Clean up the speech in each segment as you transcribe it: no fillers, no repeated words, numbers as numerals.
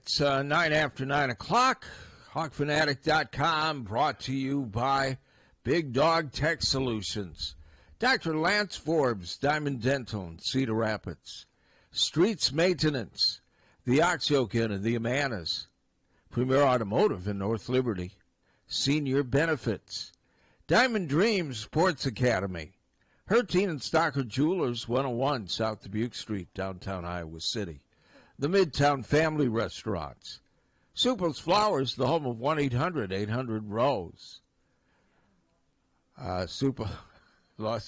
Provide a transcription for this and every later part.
It's 9 after 9 o'clock. Hawkfanatic.com, brought to you by Big Dog Tech Solutions. Dr. Lance Forbes, Diamond Dental in Cedar Rapids. Streets Maintenance, the Oxyoke Inn and the Amanas. Premier Automotive in North Liberty. Senior Benefits. Diamond Dreams Sports Academy. Harty and Stocker Jewelers, 101 South Dubuque Street, downtown Iowa City. The Midtown Family Restaurants. Suple's Flowers, the home of 1-800-800-ROSE. Super, I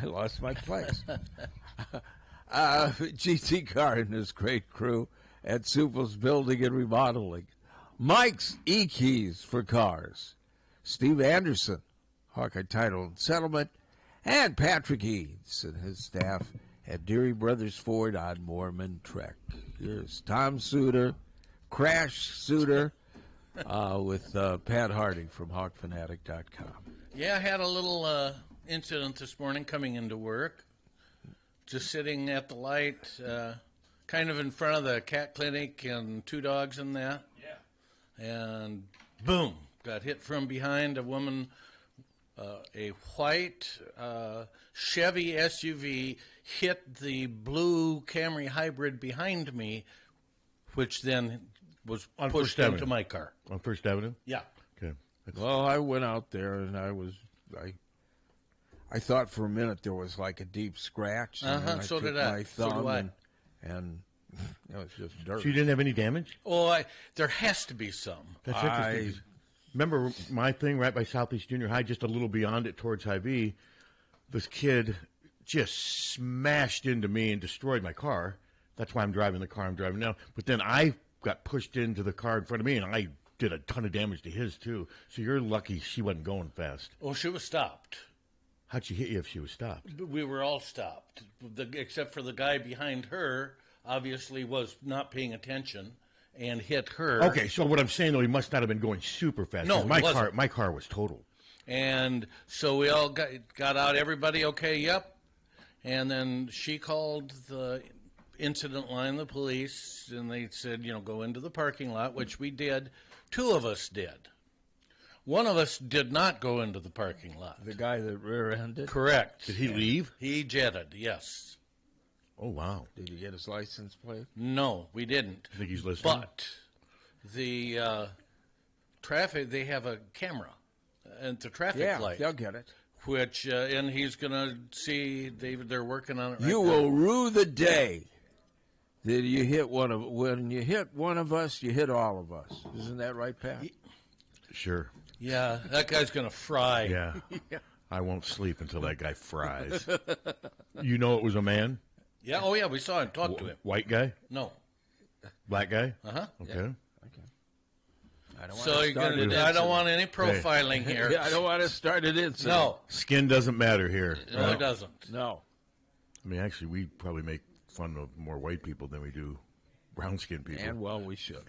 lost my place. GT Car and his great crew at Suple's Building and Remodeling. Mike's E-Keys for cars. Steve Anderson, Hawkeye Title and Settlement. And Patrick Eads and his staff at Deary Brothers Ford on Mormon Trek. Here's Tom Suter, Crash Suter, with Pat Harty from Hawkfanatic.com. Yeah, I had a little incident this morning coming into work. Just sitting at the light, kind of in front of the cat clinic and two dogs and that. Yeah. And boom, got hit from behind. A woman, a white Chevy SUV hit the blue Camry hybrid behind me, which then was pushed into my car. On First Avenue? Yeah. Okay. Well, I went out there and I thought for a minute there was like a deep scratch. And So did I. I. So do I. And it was just dirt. So you didn't have any damage? Oh, there has to be some. That's interesting. Remember my thing right by Southeast Junior High, just a little beyond it towards Hy-Vee, this kid just smashed into me and destroyed my car. That's why I'm driving the car I'm driving now. But then I got pushed into the car in front of me, and I did a ton of damage to his, too. So you're lucky she wasn't going fast. Well, she was stopped. How'd she hit you if she was stopped? We were all stopped, except for the guy behind her, obviously was not paying attention and hit her. Okay, so what I'm saying, though, he must not have been going super fast. No, my car was totaled. And so we all got out. Everybody okay? Yep. And then she called the incident line, the police, and they said, go into the parking lot, which we did. Two of us did. One of us did not go into the parking lot. The guy that rear-ended? Correct. Did he leave? He jetted, yes. Oh, wow. Did he get his license plate? No, we didn't. I think he's listening. But the traffic, they have a camera at the traffic light. Yeah, they'll get it. Which, and he's going to see, they're working on it right You now. will rue the day that you hit when you hit one of us, you hit all of us. Isn't that right, Pat? Sure. Yeah, that guy's going to fry. Yeah. I won't sleep until that guy fries. You know it was a man? Yeah, oh yeah, we saw him, talked to him. White guy? No. Black guy? Uh-huh. Okay. Yeah. I don't want any profiling here. Yeah, I don't want to start an incident. No. Skin doesn't matter here. No, right? it doesn't. No. I mean, actually, we probably make fun of more white people than we do brown-skinned people. And, well, we should.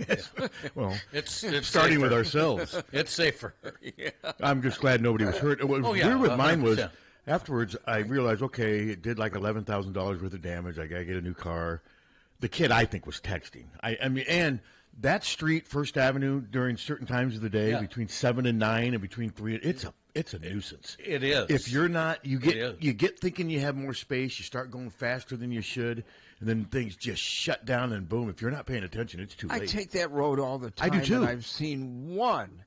Well, it's starting safer. with ourselves. It's safer. Yeah. I'm just glad nobody was hurt. What was weird with mine was, afterwards, I realized, okay, it did like $11,000 worth of damage. I got to get a new car. The kid, I think, was texting. I mean, and that street, First Avenue, during certain times of the day, between 7 and 9 and between 3, it's a nuisance. It is. If you're not, you get thinking you have more space, you start going faster than you should, and then things just shut down, and boom, if you're not paying attention, it's too late. I take that road all the time. I do, too. And I've seen one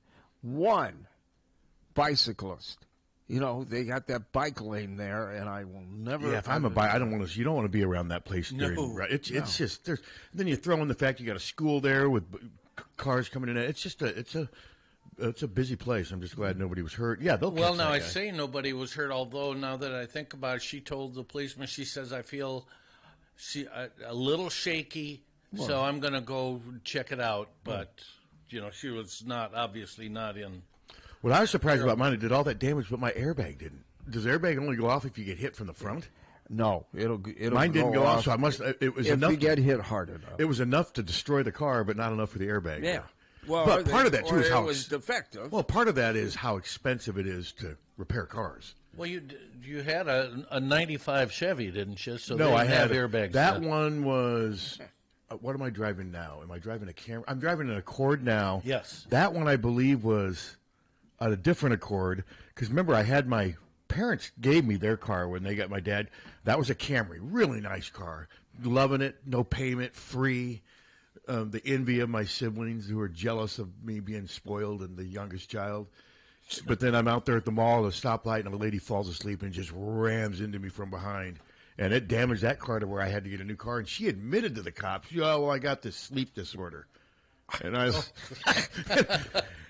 bicyclist. They got that bike lane there, and I will never. Yeah, if I'm a bike, I don't want to. You don't want to be around that place. No. It's just there's. Then you throw in the fact you got a school there with cars coming in. It's just it's a busy place. I'm just glad nobody was hurt. Yeah, they'll. Well, now I say nobody was hurt. Although now that I think about it, she told the policeman. She says I feel a little shaky, so I'm going to go check it out. But she was obviously not in. What I was surprised about mine, it did all that damage, but my airbag didn't. Does airbag only go off if you get hit from the front? No, it'll mine didn't go off, so I must. It was enough. If you get hit hard enough, it was enough to destroy the car, but not enough for the airbag. Yeah. Well, but part of that too is how it was defective. Well, part of that is how expensive it is to repair cars. Well, you had a '95 Chevy, didn't you? So no, I had airbags. That one was what am I driving now? Am I driving a Camry? I'm driving an Accord now. Yes. That one I believe was a different Accord because remember I had my parents gave me their car when they got my dad. That was a Camry, really nice car. Loving it, no payment, free. The envy of my siblings who were jealous of me being spoiled and the youngest child. But then I'm out there at the mall at a stoplight and a lady falls asleep and just rams into me from behind. And it damaged that car to where I had to get a new car. And she admitted to the cops, "Oh, well, I got this sleep disorder." And I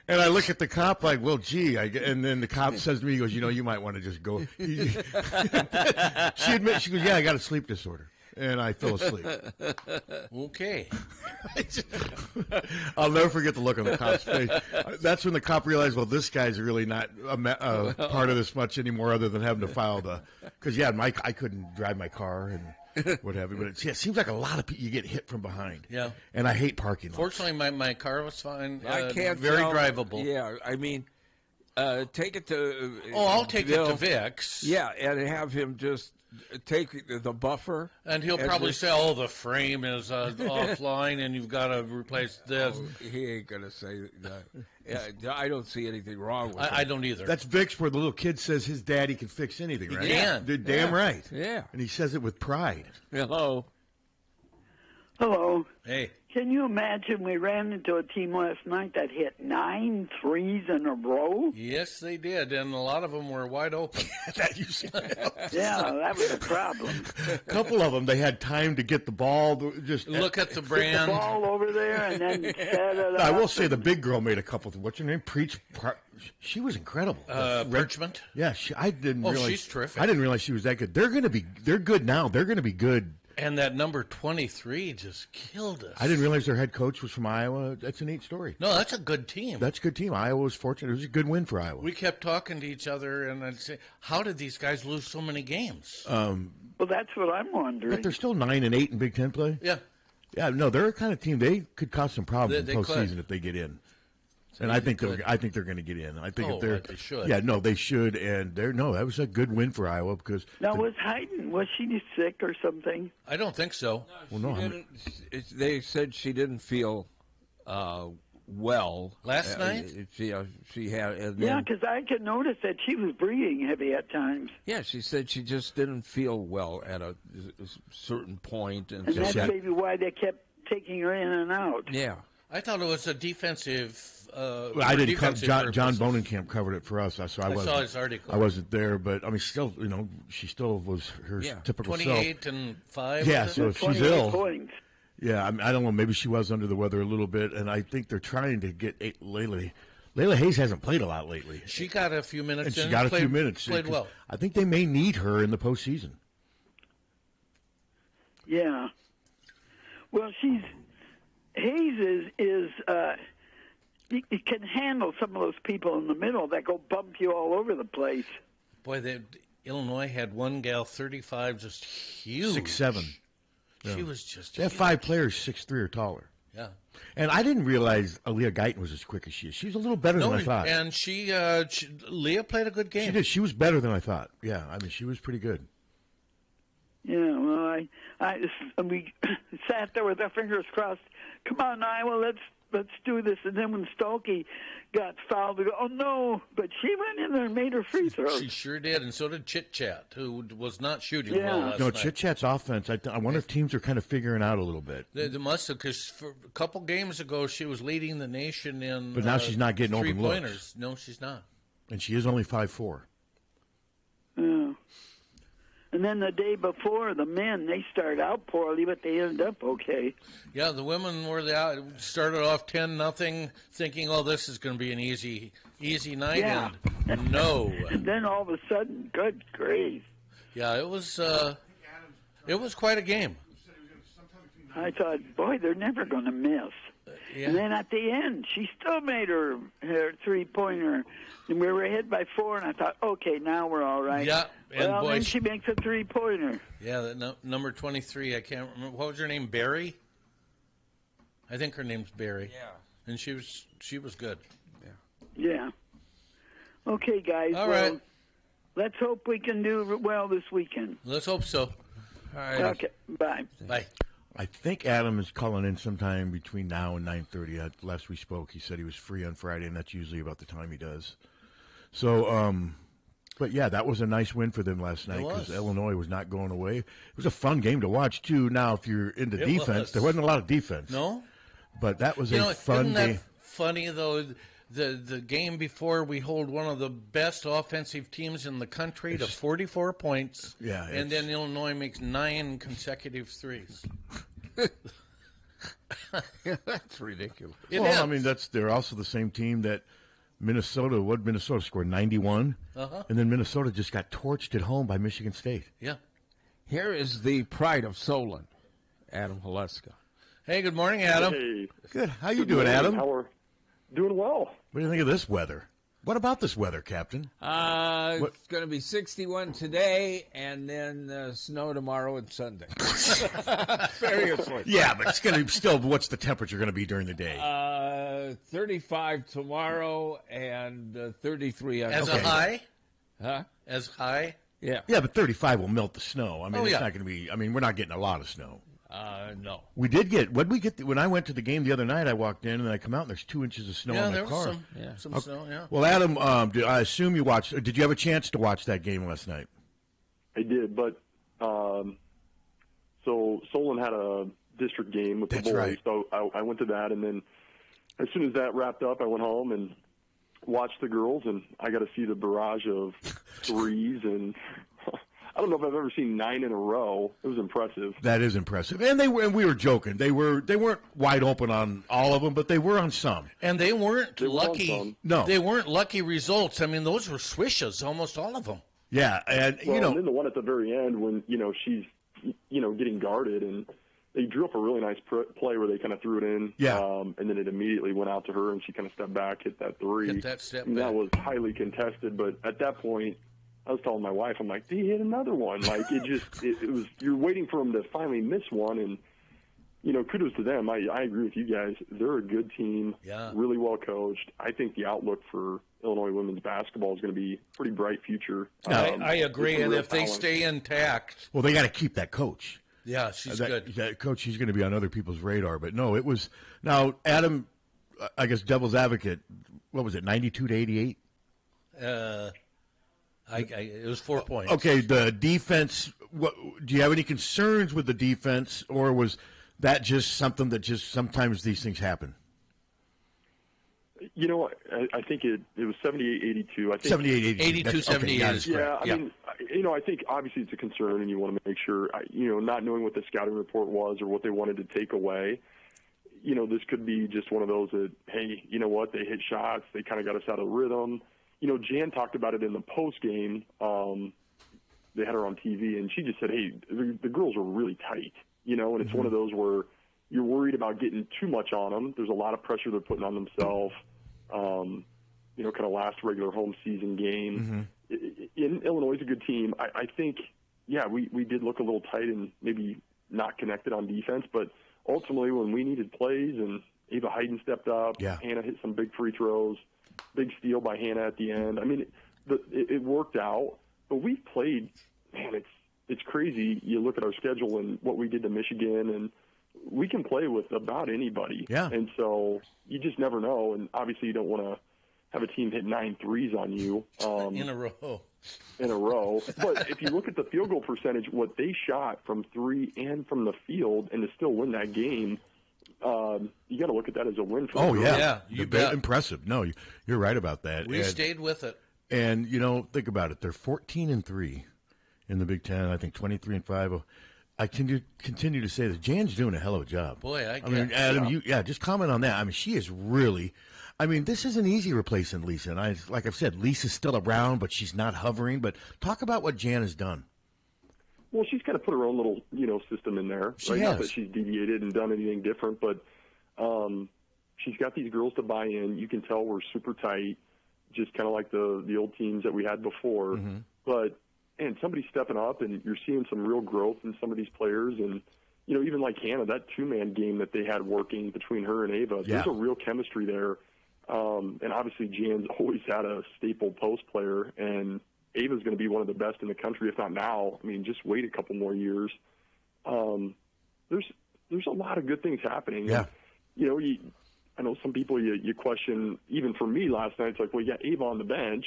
and I look at the cop like, "Well, gee." And then the cop says to me, he goes, "You might want to just go." She admits, she goes, "Yeah, I got a sleep disorder." And I fell asleep. Okay. I'll never forget the look on the cop's face. That's when the cop realized, well, this guy's really not a part of this much anymore other than having to file the – because, yeah, I couldn't drive my car and what have you. But it seems like a lot of people, you get hit from behind. Yeah. And I hate parking lots. Fortunately, my car was fine. I can't very tell. drivable. Yeah, I mean, take it to. I'll take Bill. it to Vic's. Yeah, and have him just take the buffer. And he'll probably say, "Oh, the frame is offline, and you've got to replace this." He ain't gonna say that. Yeah, I don't see anything wrong with it. I don't either. That's Vic's where the little kid says his daddy can fix anything, right? He can. Dude, damn right. Yeah. And he says it with pride. Hello. Hello. Hey. Can you imagine we ran into a team last night that hit 9 threes in a row? Yes, they did, and a lot of them were wide open. That usually Yeah, that was a problem. A couple of them, they had time to get the ball. Just Look at the Get the brand. ball over there and then set it up. I will say the big girl made a couple. What's her name? She was incredible. Parchment. Yeah, I didn't realize. She's terrific. I didn't realize she was that good. They're good now. They're going to be good. And that number 23 just killed us. I didn't realize their head coach was from Iowa. That's a neat story. No, that's a good team. That's a good team. Iowa was fortunate. It was a good win for Iowa. We kept talking to each other, and I'd say, "How did these guys lose so many games?" Well, that's what I'm wondering. But they're still 9-8 in Big Ten play. Yeah. Yeah, no, they're a kind of team. They could cause some problems They in postseason could. if they get in. And I think they're going to get in. I think if they're they should. Yeah, no, they should. And that was a good win for Iowa because Now, was she sick or something? I don't think so. They said she didn't feel well Last night. She had. And Yeah, then, because I could notice that she was breathing heavy at times. yeah, she said she just didn't feel well at a certain point, and And so that's maybe why they kept taking her in and out. yeah. I thought it was a defensive. I didn't. John Bonenkamp covered it for us, so I wasn't. saw his article. I wasn't there, but I mean, still, she still was her typical 28 self. and 5. Yeah, was it? so if she's 28 ill, points. yeah, I mean, I don't know. Maybe she was under the weather a little bit, and I think they're trying to get Layla. Layla Hayes hasn't played a lot lately, She got a few minutes. and she in, got a played, few minutes. Played well. I think they may need her in the postseason. Yeah. Well, Hayes is he can handle some of those people in the middle that go bump you all over the place. Boy, Illinois had one gal 35, just huge. 6'7". She was just. They have huge. 5 players 6'3" or taller. Yeah. And I didn't realize Aaliyah Guyton was as quick as she is. She's a little better than I thought. And Leah played a good game. She did. She was better than I thought. Yeah, I mean, she was pretty good. Yeah, well, we sat there with our fingers crossed. Come on, Iowa, let's do this. And then when Stolke got fouled, we go, oh no! But she went in there and made her free throws. She sure did, and so did Chit Chat, who was not shooting Yeah. well last No, night. Chit Chat's offense, I wonder if teams are kind of figuring out a little bit. They must have, because a couple games ago she was leading the nation in. But now she's not getting open looks. three-pointers. No, she's not. And she is only 5'4". Yeah. And then the day before, the men, they started out poorly, but they ended up okay. Yeah, the women started off 10-0, thinking, "Oh, this is going to be an easy night." Yeah. And no. And then all of a sudden, good grief. Yeah, it was quite a game. I thought, boy, they're never going to miss. Yeah. And then at the end, she still made her three-pointer. And we were ahead by 4, and I thought, okay, now we're all right. Yeah, and well, boy, then she makes a three-pointer. Yeah, number 23. I can't remember, what was her name. Barry. I think her name's Barry. Yeah. And she was good. Yeah. Okay, guys. All well, right. Let's hope we can do well this weekend. Let's hope so. All right. Okay. Bye. Bye. I think Adam is calling in sometime between now and 9:30. Last we spoke, he said he was free on Friday, and that's usually about the time he does. So, but yeah, that was a nice win for them last night because Illinois was not going away. It was a fun game to watch too. Now, if you're into defense, there wasn't a lot of defense. No, but that was a fun game. Isn't that funny though? The game before, we hold one of the best offensive teams in the country to 44 points. Yeah, and then Illinois makes 9 consecutive threes. That's ridiculous. I mean, they're also the same team that Minnesota scored 91, and then Minnesota just got torched at home by Michigan State. Yeah. Here is the pride of Solon, Adam Haleska. Hey, good morning, Adam. Hey. Good. How you doing, Adam? How are doing well. What do you think of this weather? What about this weather, Captain? It's going to be 61 today, and then snow tomorrow and Sunday. Seriously. Yeah, but it's going to still. What's the temperature going to be during the day? 35 tomorrow and 33 on As Sunday. a high? Huh? As high? Yeah. Yeah, but 35 will melt the snow. I mean, it's yeah. not going to be. I mean, we're not getting a lot of snow. No. We did get. What did we get? When I went to the game the other night, I walked in and I come out and there's 2 inches of snow Yeah, on my there car. was some snow, yeah. Well, Adam, I assume you watched. Did you have a chance to watch that game last night? I did, but so Solon had a district game with the boys, right. so I went to that, and then as soon as that wrapped up, I went home and watched the girls, and I got to see the barrage of threes, and I don't know if I've ever seen 9 in a row. It was impressive. That is impressive, and we were joking. They weren't wide open on all of them, but they were on some. And they weren't lucky. No, they weren't lucky results. I mean, those were swishes, almost all of them. Yeah, and and then the one at the very end when she's getting guarded, and they drew up a really nice play where they kind of threw it in. Yeah, and then it immediately went out to her, and she kind of stepped back, hit that three. Hit that step back. That was highly contested, but at that point, I was telling my wife, I'm like, they hit another one. Like, it was, you're waiting for them to finally miss one, and, kudos to them. I agree with you guys. They're a good team, really well coached. I think the outlook for Illinois women's basketball is going to be a pretty bright future. I agree, and if they stay intact. Well, they got to keep that coach. Yeah, she's good. That coach, he's going to be on other people's radar. But no, it was – now, Adam, I guess devil's advocate, what was it, 92 to 88? It was 4 points. Okay, the defense. Do you have any concerns with the defense, or was that just something that just sometimes these things happen? I think it was 78-82. I think 78-82. 82-78 is correct. Yeah, I mean, I think obviously it's a concern, and you want to make sure, not knowing what the scouting report was or what they wanted to take away. This could be just one of those that, hey, you know what, they hit shots, they kind of got us out of rhythm. Jan talked about it in the post game. They had her on TV, and she just said, hey, the girls are really tight, and it's one of those where you're worried about getting too much on them. There's a lot of pressure they're putting on themselves, kind of last regular home season game. In Illinois is a good team. I think, we did look a little tight and maybe not connected on defense, but ultimately when we needed plays and Ava Hayden stepped up, Hannah hit some big free throws, big steal by Hannah at the end. I mean, it worked out, but we played, man, it's crazy. You look at our schedule and what we did to Michigan, and we can play with about anybody. Yeah. And so you just never know, and obviously you don't want to have a team hit 9 threes on you. In a row. But if you look at the field goal percentage, what they shot from 3 and from the field, and to still win that game, you got to look at that as a win for them. Yeah, you bet. Impressive. No, you're right about that. We stayed with it. And, think about it. They're 14-3 in the Big Ten. I think 23-5. I continue to say that Jan's doing a hell of a job. Boy, I mean, Adam, just comment on that. I mean, she is really – I mean, this isn't easy replacing Lisa. And like I've said, Lisa's still around, but she's not hovering. But talk about what Jan has done. Well, she's kind of put her own little, system in there. She right? has. Not that she's deviated and done anything different, but she's got these girls to buy in. You can tell we're super tight, just kind of like the old teams that we had before. But, and somebody's stepping up, and you're seeing some real growth in some of these players. And, even like Hannah, that two-man game that they had working between her and Ava, there's a real chemistry there. And obviously Jan's always had a staple post player, and Ava's going to be one of the best in the country, if not now. I mean, just wait a couple more years. There's there's a lot of good things happening. Yeah. And, I know some people you question, even for me last night, it's like, well, you got Ava on the bench,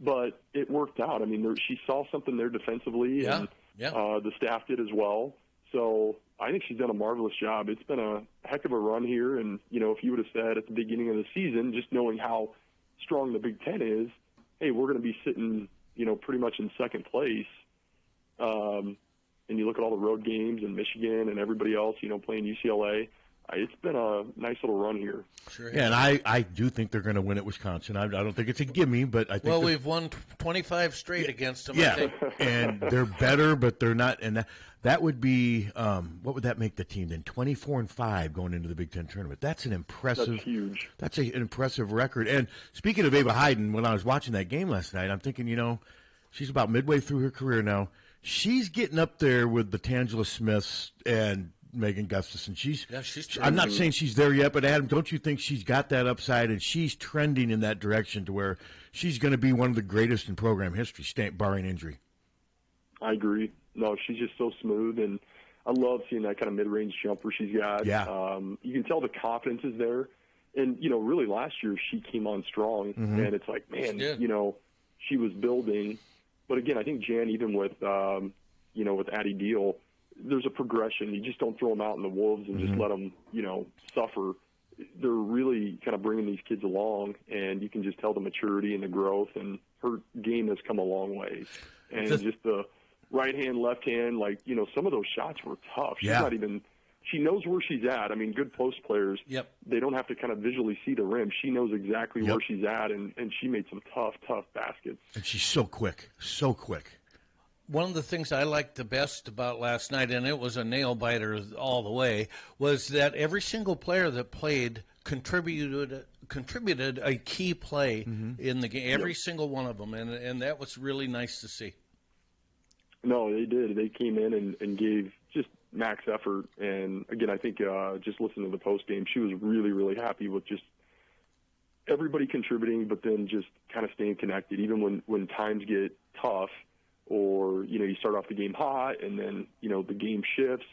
but it worked out. I mean, she saw something there defensively, and the staff did as well. So I think she's done a marvelous job. It's been a heck of a run here, and, if you would have said at the beginning of the season, just knowing how strong the Big Ten is, hey, we're going to be sitting, pretty much in second place, and you look at all the road games in Michigan and everybody else, playing UCLA, it's been a nice little run here. Sure. Yeah, and I do think they're going to win at Wisconsin. I don't think it's a gimme, but I think. Well, we've won 25 straight against them. Yeah, I think. And they're better, but they're not. And that would be what would that make the team then? 24-5 going into the Big Ten tournament. That's an impressive. That's huge. That's an impressive record. And speaking of Ava Hayden, when I was watching that game last night, I'm thinking, she's about midway through her career now. She's getting up there with the Tangela Smiths and Megan Gustafson. She's I'm not saying she's there yet, but Adam, don't you think she's got that upside and she's trending in that direction to where she's going to be one of the greatest in program history, barring injury? I agree. No, she's just so smooth, and I love seeing that kind of mid-range jumper she's got. Yeah. You can tell the confidence is there. And, really last year she came on strong, and it's like, man, she was building. But, again, I think Jan, even with, with Addie Deal, there's a progression. You just don't throw them out in the wolves and just let them, suffer. They're really kind of bringing these kids along, and you can just tell the maturity and the growth, and her game has come a long way. And just the right hand, left hand, some of those shots were tough. She's not even – she knows where she's at. I mean, good post players, they don't have to kind of visually see the rim. She knows exactly where she's at, and she made some tough baskets. And she's so quick, so quick. One of the things I liked the best about last night, and it was a nail-biter all the way, was that every single player that played contributed a key play in the game, every single one of them, and that was really nice to see. No, they did. They came in and gave just max effort. And, again, I think just listening to the post-game, she was really, really happy with just everybody contributing, but then just kind of staying connected, even when times get tough. Or, you start off the game hot and then, the game shifts.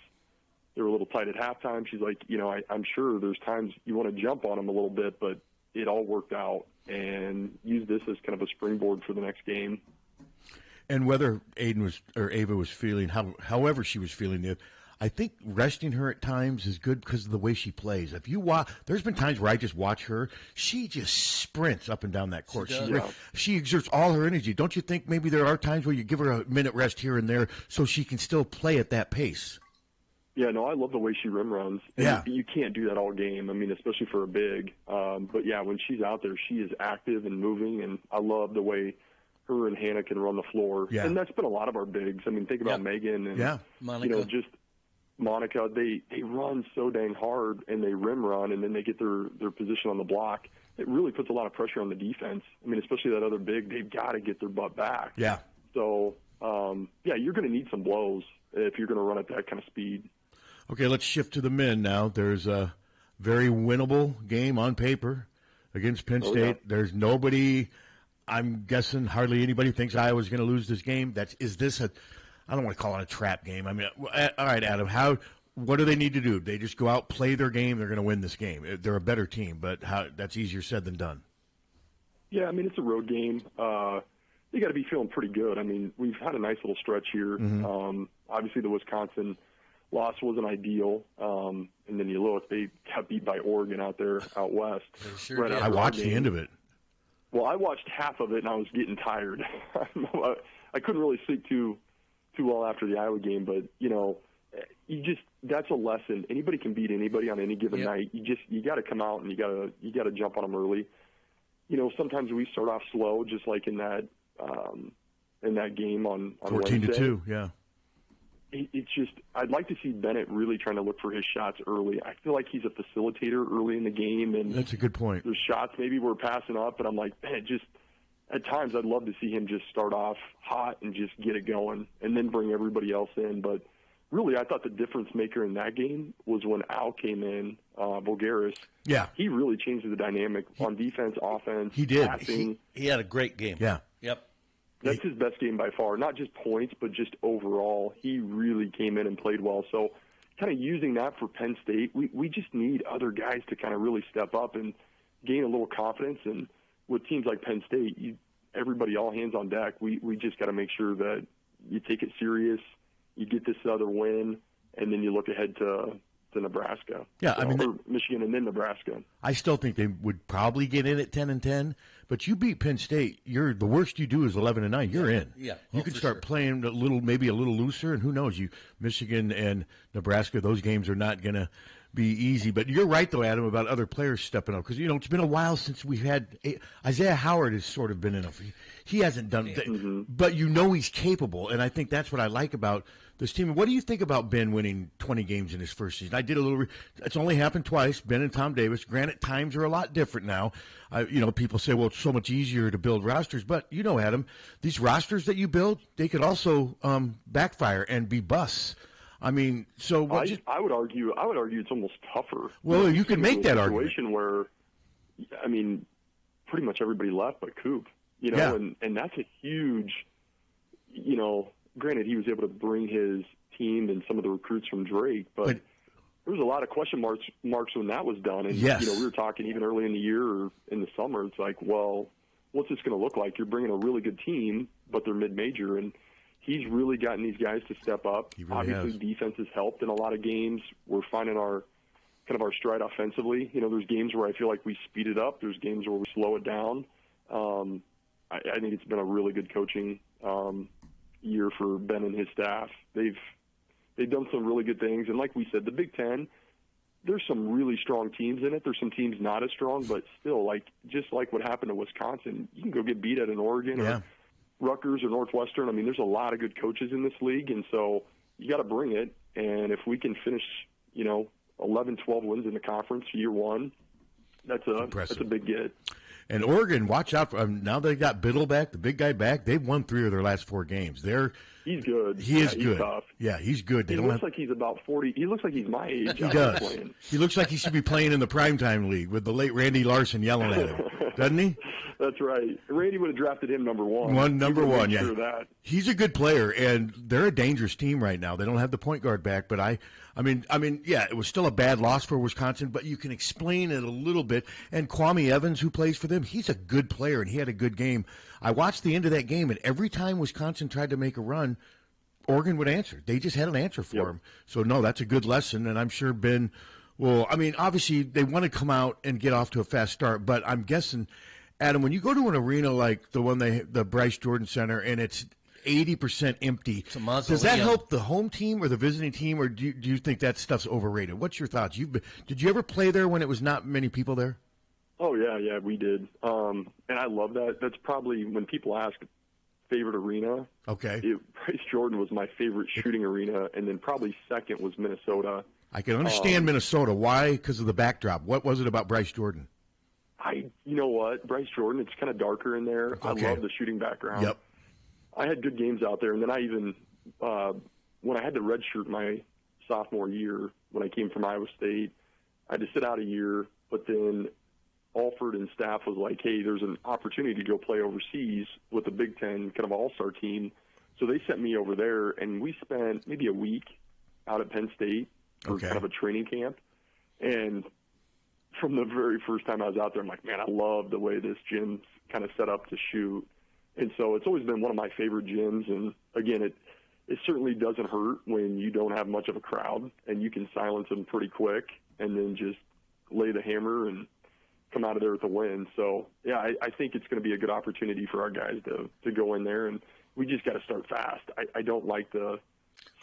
They were a little tight at halftime. She's like, I'm sure there's times you want to jump on them a little bit, but it all worked out, and use this as kind of a springboard for the next game. And whether Ava was feeling, however she was feeling, I think resting her at times is good because of the way she plays. If you watch, there's been times where I just watch her. She just sprints up and down that court. She exerts all her energy. Don't you think maybe there are times where you give her a minute rest here and there so she can still play at that pace? Yeah, no, I love the way she rim runs. And you can't do that all game. I mean, especially for a big. But, yeah, when she's out there, she is active and moving, and I love the way her and Hannah can run the floor. Yeah. And that's been a lot of our bigs. I mean, think about Megan and, Monica. Just Monica, they run so dang hard, and they rim run, and then they get their position on the block. It really puts a lot of pressure on the defense. I mean, especially that other big, they've got to get their butt back. Yeah. So, you're going to need some blows if you're going to run at that kind of speed. Okay, let's shift to the men now. There's a very winnable game on paper against Penn State. Yeah. There's nobody, I'm guessing hardly anybody thinks Iowa's going to lose this game. I don't want to call it a trap game. I mean, all right, Adam, what do they need to do? They just go out, play their game, they're going to win this game. They're a better team, but that's easier said than done. Yeah, I mean, it's a road game. You got to be feeling pretty good. I mean, we've had a nice little stretch here. Obviously, the Wisconsin loss wasn't ideal. And then you look, they got beat by Oregon out west. They sure did. I watched the end of it. Well, I watched half of it, and I was getting tired. I couldn't really sleep too well after the Iowa game, but that's a lesson. Anybody can beat anybody on any given night. You got to come out and you got to jump on them early. Sometimes we start off slow, just like in that game on 14-2. Yeah. It's just I'd like to see Bennett really trying to look for his shots early. I feel like he's a facilitator early in the game, and that's a good point. There's shots maybe we're passing up, and I'm like, man, just. At times, I'd love to see him just start off hot and just get it going and then bring everybody else in. But really, I thought the difference maker in that game was when Al came in, Bulgaris. Yeah. He really changed the dynamic on defense, offense, he did. passing. He had a great game. Yeah. Yep. That's his best game by far. Not just points, but just overall. He really came in and played well. So, kind of using that for Penn State, we just need other guys to kind of really step up and gain a little confidence. And with teams like Penn State, everybody all hands on deck. We just got to make sure that you take it serious, you get this other win, and then you look ahead to Nebraska. Yeah, I mean, or Michigan and then Nebraska. I still think they would probably get in at 10-10, but you beat Penn State. The worst you do is 11-9. You're in. Yeah, you can start playing maybe a little looser, and who knows? Michigan and Nebraska, those games are not going to be easy. But you're right, though, Adam, about other players stepping up, because it's been a while since we've had Isaiah Howard has sort of been in he hasn't done Mm-hmm. but he's capable, and I think that's what I like about this team. What do you think about Ben winning 20 games in his first season? I did a little. It's only happened twice. Ben and Tom Davis. Granted, times are a lot different now. People say, well, it's so much easier to build rosters, but Adam, these rosters that you build, they could also backfire and be busts. I mean, so I would argue it's almost tougher. Well, you can make that argument. Situation where, I mean, pretty much everybody left but Coop. Yeah. And that's a huge. Granted, he was able to bring his team and some of the recruits from Drake, but there was a lot of question marks when that was done. And yes. We were talking even early in the year or in the summer. It's like, well, what's this going to look like? You're bringing a really good team, but they're mid-major, and he's really gotten these guys to step up. He really Obviously, has. defense has helped in a lot of games. We're finding our stride offensively. There's games where I feel like we speed it up. There's games where we slow it down. I think it's been a really good coaching year for Ben and his staff. They've done some really good things, and like we said, the Big Ten, there's some really strong teams in it. There's some teams not as strong, but still, just like what happened to Wisconsin, you can go get beat at an Oregon or Rutgers or Northwestern. I mean, there's a lot of good coaches in this league, and so you got to bring it. And if we can finish, 11, 12 wins in the conference year one, that's a big get. And Oregon, watch out for now. They got Biddle back, the big guy back. They've won 3 of their last 4 games. He's good. He is he's good. Tough. Yeah, he's good. He looks like he's about 40. He looks like he's my age. He does. He looks like he should be playing in the primetime league with the late Randy Larson yelling at him, doesn't he? That's right. Randy would have drafted him number 1. Number 1, yeah. Sure that. He's a good player, and they're a dangerous team right now. They don't have the point guard back, but I mean, yeah, it was still a bad loss for Wisconsin, but you can explain it a little bit. And Kwame Evans, who plays for them, he's a good player, and he had a good game. I watched the end of that game, and every time Wisconsin tried to make a run, Oregon would answer. They just had an answer for him. So, no, that's a good lesson, and I'm sure Ben will. I mean, obviously, they want to come out and get off to a fast start, but I'm guessing, Adam, when you go to an arena like the Bryce Jordan Center, and it's 80% empty, does that help the home team or the visiting team, or do you think that stuff's overrated? What's your thoughts? Did you ever play there when it was not many people there? Oh, yeah, we did. And I love that. That's probably when people ask favorite arena. Okay. Bryce Jordan was my favorite shooting arena, and then probably second was Minnesota. I can understand Minnesota. Why? Because of the backdrop. What was it about Bryce Jordan? You know what? Bryce Jordan, it's kind of darker in there. Okay. I love the shooting background. Yep. I had good games out there, and then I even, when I had to redshirt my sophomore year, when I came from Iowa State, I had to sit out a year, but then Alford and staff was like, hey, there's an opportunity to go play overseas with the Big Ten kind of all-star team. So they sent me over there, and we spent maybe a week out at Penn State for kind of a training camp. And from the very first time I was out there, I'm like, man, I love the way this gym's kind of set up to shoot. And so it's always been one of my favorite gyms. And, again, it certainly doesn't hurt when you don't have much of a crowd and you can silence them pretty quick and then just lay the hammer and come out of there with a win. So, yeah, I think it's going to be a good opportunity for our guys to go in there. And we just got to start fast. I don't like the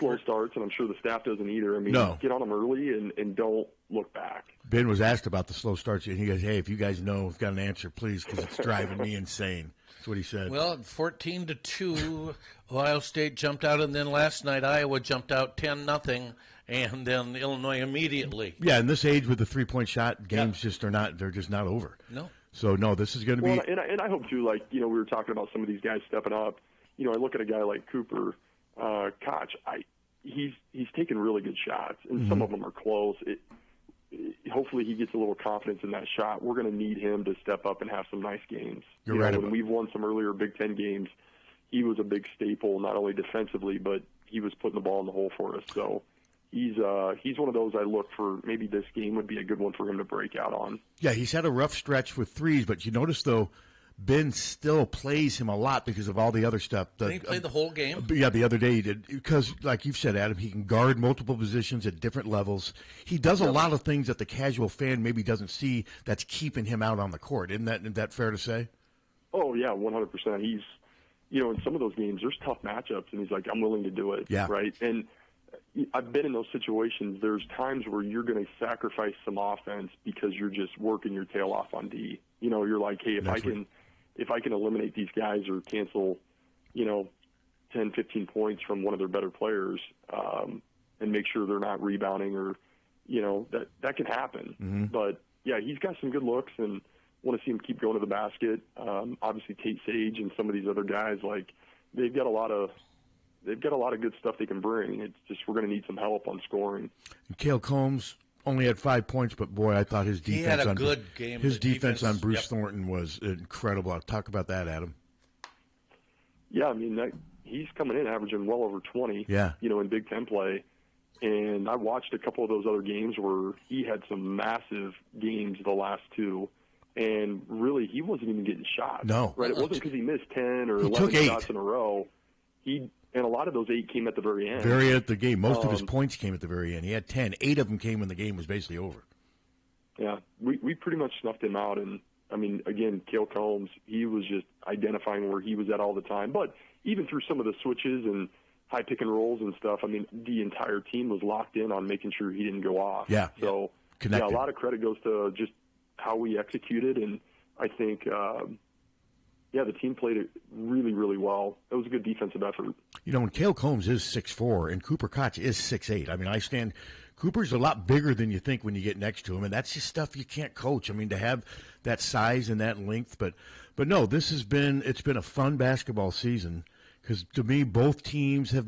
slow starts, and I'm sure the staff doesn't either. I mean, get on them early and don't look back. Ben was asked about the slow starts, and he goes, hey, if you guys know, got an answer, please, because it's driving me insane. That's what he said. Well, 14-2, Ohio State jumped out, and then last night Iowa jumped out 10-0, and then Illinois immediately. Yeah, in this age with the three-point shot, games they're just not over. No. So, no, this is going to be. And I hope, too, we were talking about some of these guys stepping up. I look at a guy like Cooper, Koch, he's taking really good shots, and some of them are close. Hopefully he gets a little confidence in that shot. We're going to need him to step up and have some nice games. You're right. When we've won some earlier Big Ten games, he was a big staple, not only defensively, but he was putting the ball in the hole for us. So he's one of those I look for. Maybe this game would be a good one for him to break out on. Yeah, he's had a rough stretch with threes, but you notice, though, Ben still plays him a lot because of all the other stuff. Did he play the whole game? Yeah, the other day he did. Because, like you've said, Adam, he can guard multiple positions at different levels. He does a lot of things that the casual fan maybe doesn't see that's keeping him out on the court. Isn't that fair to say? Oh, yeah, 100%. He's, in some of those games, there's tough matchups, and he's like, I'm willing to do it, right? And I've been in those situations. There's times where you're going to sacrifice some offense because you're just working your tail off on D. You're like, hey, if I can eliminate these guys or cancel, 10, 15 points from one of their better players, and make sure they're not rebounding or, that can happen. Mm-hmm. But yeah, he's got some good looks and want to see him keep going to the basket. Obviously Tate Sage and some of these other guys, like they've got a lot of good stuff they can bring. It's just, we're going to need some help on scoring. And Cale Combs only had 5 points, but boy, I thought his defense. He had a good game. His defense on Bruce Thornton was incredible. I'll talk about that, Adam. Yeah, I mean, he's coming in averaging well over 20. Yeah. In Big Ten play, and I watched a couple of those other games where he had some massive games the last two, and really he wasn't even getting shots. No, right? It wasn't because he missed 10 or 11 shots in a row. And a lot of those 8 came at the very end. Very at the game. Most of his points came at the very end. He had 10. 8 of them came when the game was basically over. Yeah, we pretty much snuffed him out. And, I mean, again, Cale Combs, he was just identifying where he was at all the time. But even through some of the switches and high pick and rolls and stuff, I mean, the entire team was locked in on making sure he didn't go off. Yeah. So, Connected. a lot of credit goes to just how we executed. And I think the team played it really, really well. It was a good defensive effort. When Cale Combs is 6'4", and Cooper Koch is 6'8", I mean, Cooper's a lot bigger than you think when you get next to him, and that's just stuff you can't coach. I mean, to have that size and that length, but no, it's been a fun basketball season because to me, both teams have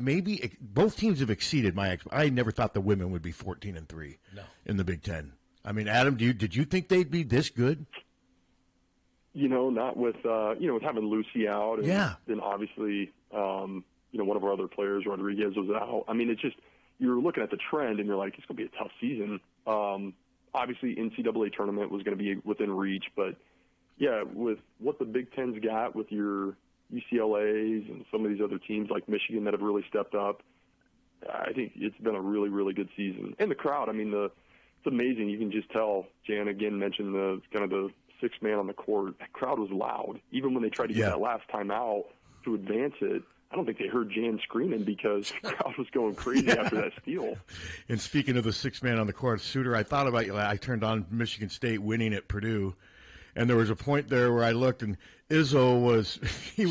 exceeded my. I never thought the women would be 14-3 in the Big Ten. I mean, Adam, did you think they'd be this good? Not with with having Lucy out, and then obviously, one of our other players, Rodriguez, was out. I mean, it's just you're looking at the trend, and you're like, it's going to be a tough season. Obviously, NCAA tournament was going to be within reach, but yeah, with what the Big Ten's got with your UCLA's and some of these other teams like Michigan that have really stepped up, I think it's been a really, really good season. And the crowd, I mean, it's amazing. You can just tell. Jan again mentioned the kind of the sixth man on the court. That crowd was loud. Even when they tried to get that last time out to advance it, I don't think they heard Jan screaming because the crowd was going crazy after that steal. And speaking of the sixth man on the court, Suter, I thought about you. I turned on Michigan State winning at Purdue, and there was a point there where I looked, and Izzo was he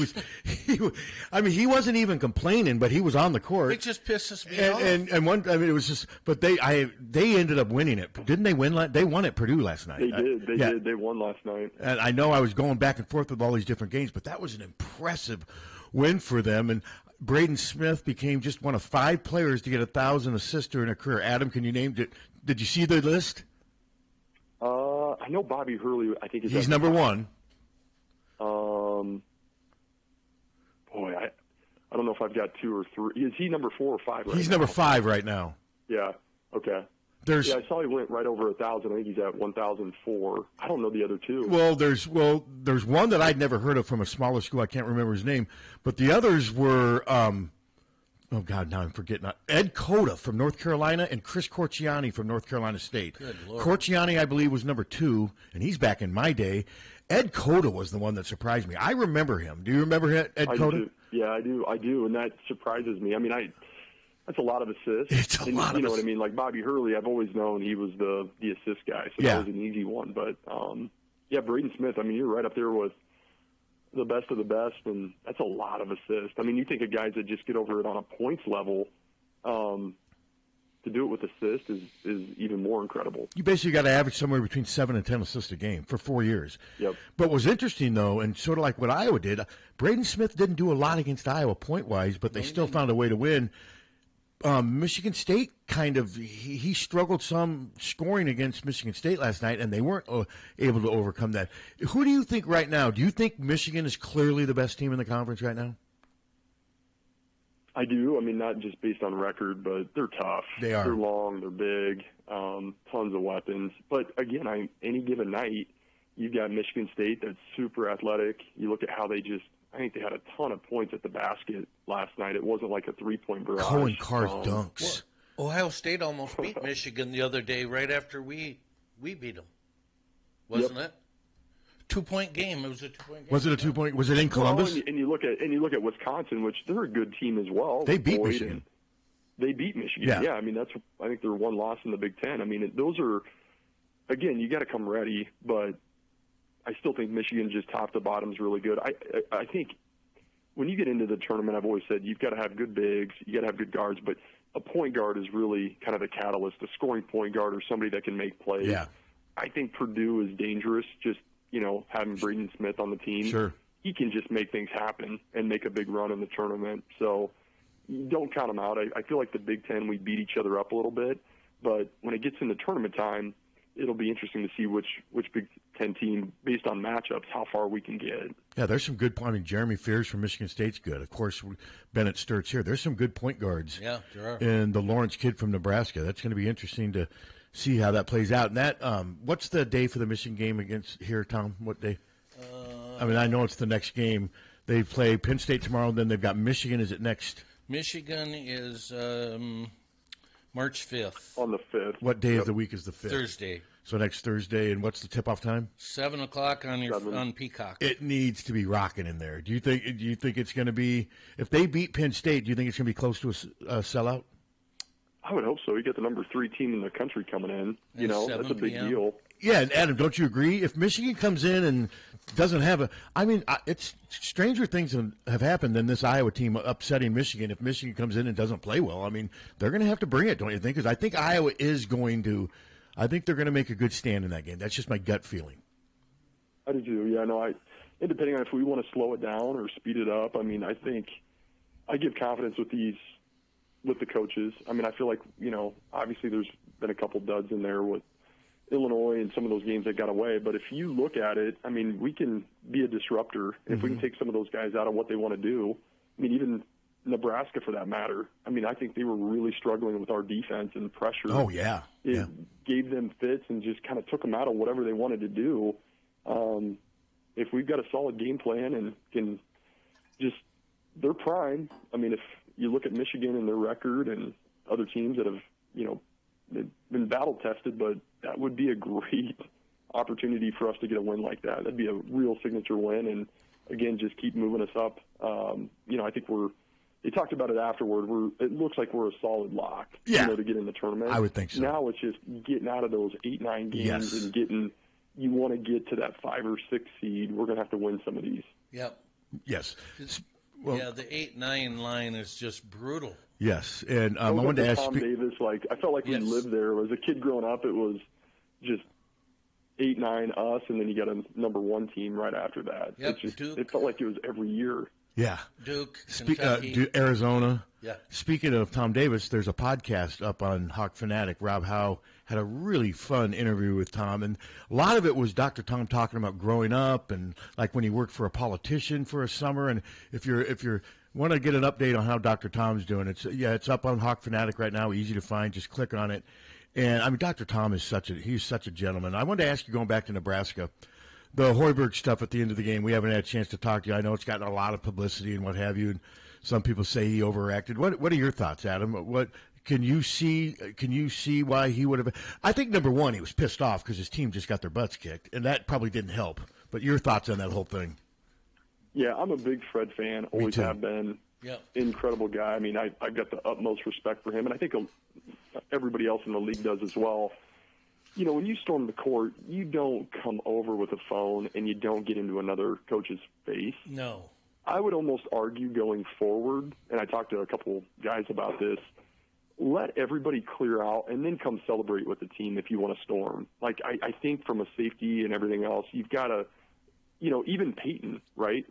wasn't even complaining, but he was on the court. It just pisses me off. It was just, but they ended up winning it. Didn't they win? They won at Purdue last night. They did. They did. They won last night. And I know I was going back and forth with all these different games, but that was an impressive win for them. And Braden Smith became just one of 5 players to get 1,000 assists during a career. Adam, can you name it? Did you see the list? I know Bobby Hurley. I think he's number 1. I don't know if I've got 2 or 3. Is he number 4 or 5 right now? He's number 5 right now. Yeah. Okay. I saw he went right over 1,000. I think he's at 1,004. I don't know the other 2. Well, there's one that I'd never heard of from a smaller school. I can't remember his name, but the others were oh God, now I'm forgetting. Ed Cota from North Carolina and Chris Corciani from North Carolina State. Good Lord. Corciani, I believe, was number 2, and he's back in my day. Ed Cota was the one that surprised me. I remember him. Do you remember Ed Cota? Do. Yeah, I do, and that surprises me. I mean, that's a lot of assists. It's a lot of what I mean? Like Bobby Hurley, I've always known he was the assist guy, so that was an easy one. But, Braden Smith, I mean, you're right up there with the best of the best, and that's a lot of assists. I mean, you think of guys that just get over it on a points level, to do it with assists is even more incredible. You basically got to average somewhere between 7 and 10 assists a game for 4 years. Yep. But what was interesting, though, and sort of like what Iowa did, Braden Smith didn't do a lot against Iowa point-wise, but they still found a way to win. Michigan State he struggled some scoring against Michigan State last night, and they weren't able to overcome that. Who do you think right now? Do you think Michigan is clearly the best team in the conference right now? I do. I mean, not just based on record, but they're tough. They are. They're long. They're big. Tons of weapons. But again, any given night, you've got Michigan State that's super athletic. You look at how I think they had a ton of points at the basket last night. It wasn't like a 3-point barrage. Cohen Carr's dunks. Ohio State almost beat Michigan the other day right after we beat them. Wasn't it? 2-point game. It was a 2-point game. Was it a 2-point? Was it in Columbus? Well, and you look at Wisconsin, which they're a good team as well. They beat Michigan. They beat Michigan. Yeah. I mean, I think they're one loss in the Big Ten. I mean, those are, again, you got to come ready, but I still think Michigan just top to bottom is really good. I think when you get into the tournament, I've always said you've got to have good bigs, you got to have good guards, but a point guard is really kind of the catalyst, a scoring point guard or somebody that can make plays. Yeah. I think Purdue is dangerous, just, having Braden Smith on the team. Sure. He can just make things happen and make a big run in the tournament. So don't count them out. I feel like the Big Ten, we beat each other up a little bit, but when it gets into tournament time, it'll be interesting to see which Big Ten team, based on matchups, how far we can get. Yeah, there's some good. I mean, Jeremy Fears from Michigan State's good. Of course, Bennett Sturt's here. There's some good point guards. Yeah, there are. And the Lawrence kid from Nebraska. That's going to be interesting to see how that plays out. And that, what's the day for the Michigan game against here, Tom? What day? I mean, I know it's the next game. They play Penn State tomorrow. Then they've got Michigan. Is it next? Michigan is March 5th. On the 5th. What day of the week is the 5th? Thursday. So next Thursday, and what's the tip-off time? 7 o'clock on Peacock. It needs to be rocking in there. Do you think it's going to be, if they beat Penn State, do you think it's going to be close to a sellout? I would hope so. You get the number 3 team in the country coming in. That's a big deal. Yeah, and Adam, don't you agree? If Michigan comes in and doesn't have it's stranger things have happened than this Iowa team upsetting Michigan. If Michigan comes in and doesn't play well, I mean, they're going to have to bring it, don't you think? Because I think Iowa is going to. I think they're going to make a good stand in that game. That's just my gut feeling. I do too. Yeah, no. And depending on if we want to slow it down or speed it up, I mean, I think I give confidence with the coaches. I mean, I feel like obviously there's been a couple duds in there with Illinois and some of those games that got away. But if you look at it, I mean, we can be a disruptor. Mm-hmm. If we can take some of those guys out of what they want to do. I mean, even Nebraska for that matter. I mean, I think they were really struggling with our defense and pressure. Oh, yeah. It gave them fits and just kind of took them out of whatever they wanted to do. If we've got a solid game plan and can just – they're prime. I mean, if you look at Michigan and their record and other teams that have, they've been battle-tested, but that would be a great opportunity for us to get a win like that. That'd be a real signature win and, again, just keep moving us up. I think they talked about it afterward. It looks like we're a solid lock, to get in the tournament. I would think so. Now it's just getting out of those 8-9 games and getting – you want to get to that 5 or 6 seed. We're going to have to win some of these. Yep. Yes. Well, the 8-9 line is just brutal. Yes, and I wanted to ask Tom Davis. I felt like we lived there. As a kid growing up, it was just 8-9 us, and then you got a number 1 team right after that. Yep, Duke. It felt like it was every year. Yeah. Duke, Kentucky. Arizona. Yeah. Speaking of Tom Davis, there's a podcast up on Hawkfanatic. Rob Howe had a really fun interview with Tom, and a lot of it was Dr. Tom talking about growing up and like when he worked for a politician for a summer. And if you want to get an update on how Dr. Tom's doing, it's up on Hawkfanatic right now, easy to find. Just click on it. And I mean, Dr. Tom is he's such a gentleman. I wanted to ask you, going back to Nebraska, the Hoiberg stuff at the end of the game. We haven't had a chance to talk to you. I know it's gotten a lot of publicity and what have you, and some people say he overreacted. What are your thoughts, Adam? What can you see why he would have? I think number one, he was pissed off because his team just got their butts kicked, and that probably didn't help. But your thoughts on that whole thing? Yeah, I'm a big Fred fan. Always have been. Yep. Incredible guy. I mean, I've got the utmost respect for him, and I think everybody else in the league does as well. When you storm the court, you don't come over with a phone and you don't get into another coach's face. No. I would almost argue going forward, and I talked to a couple guys about this, let everybody clear out and then come celebrate with the team if you want to storm. Like, I think from a safety and everything else, you've got to, even Peyton, right?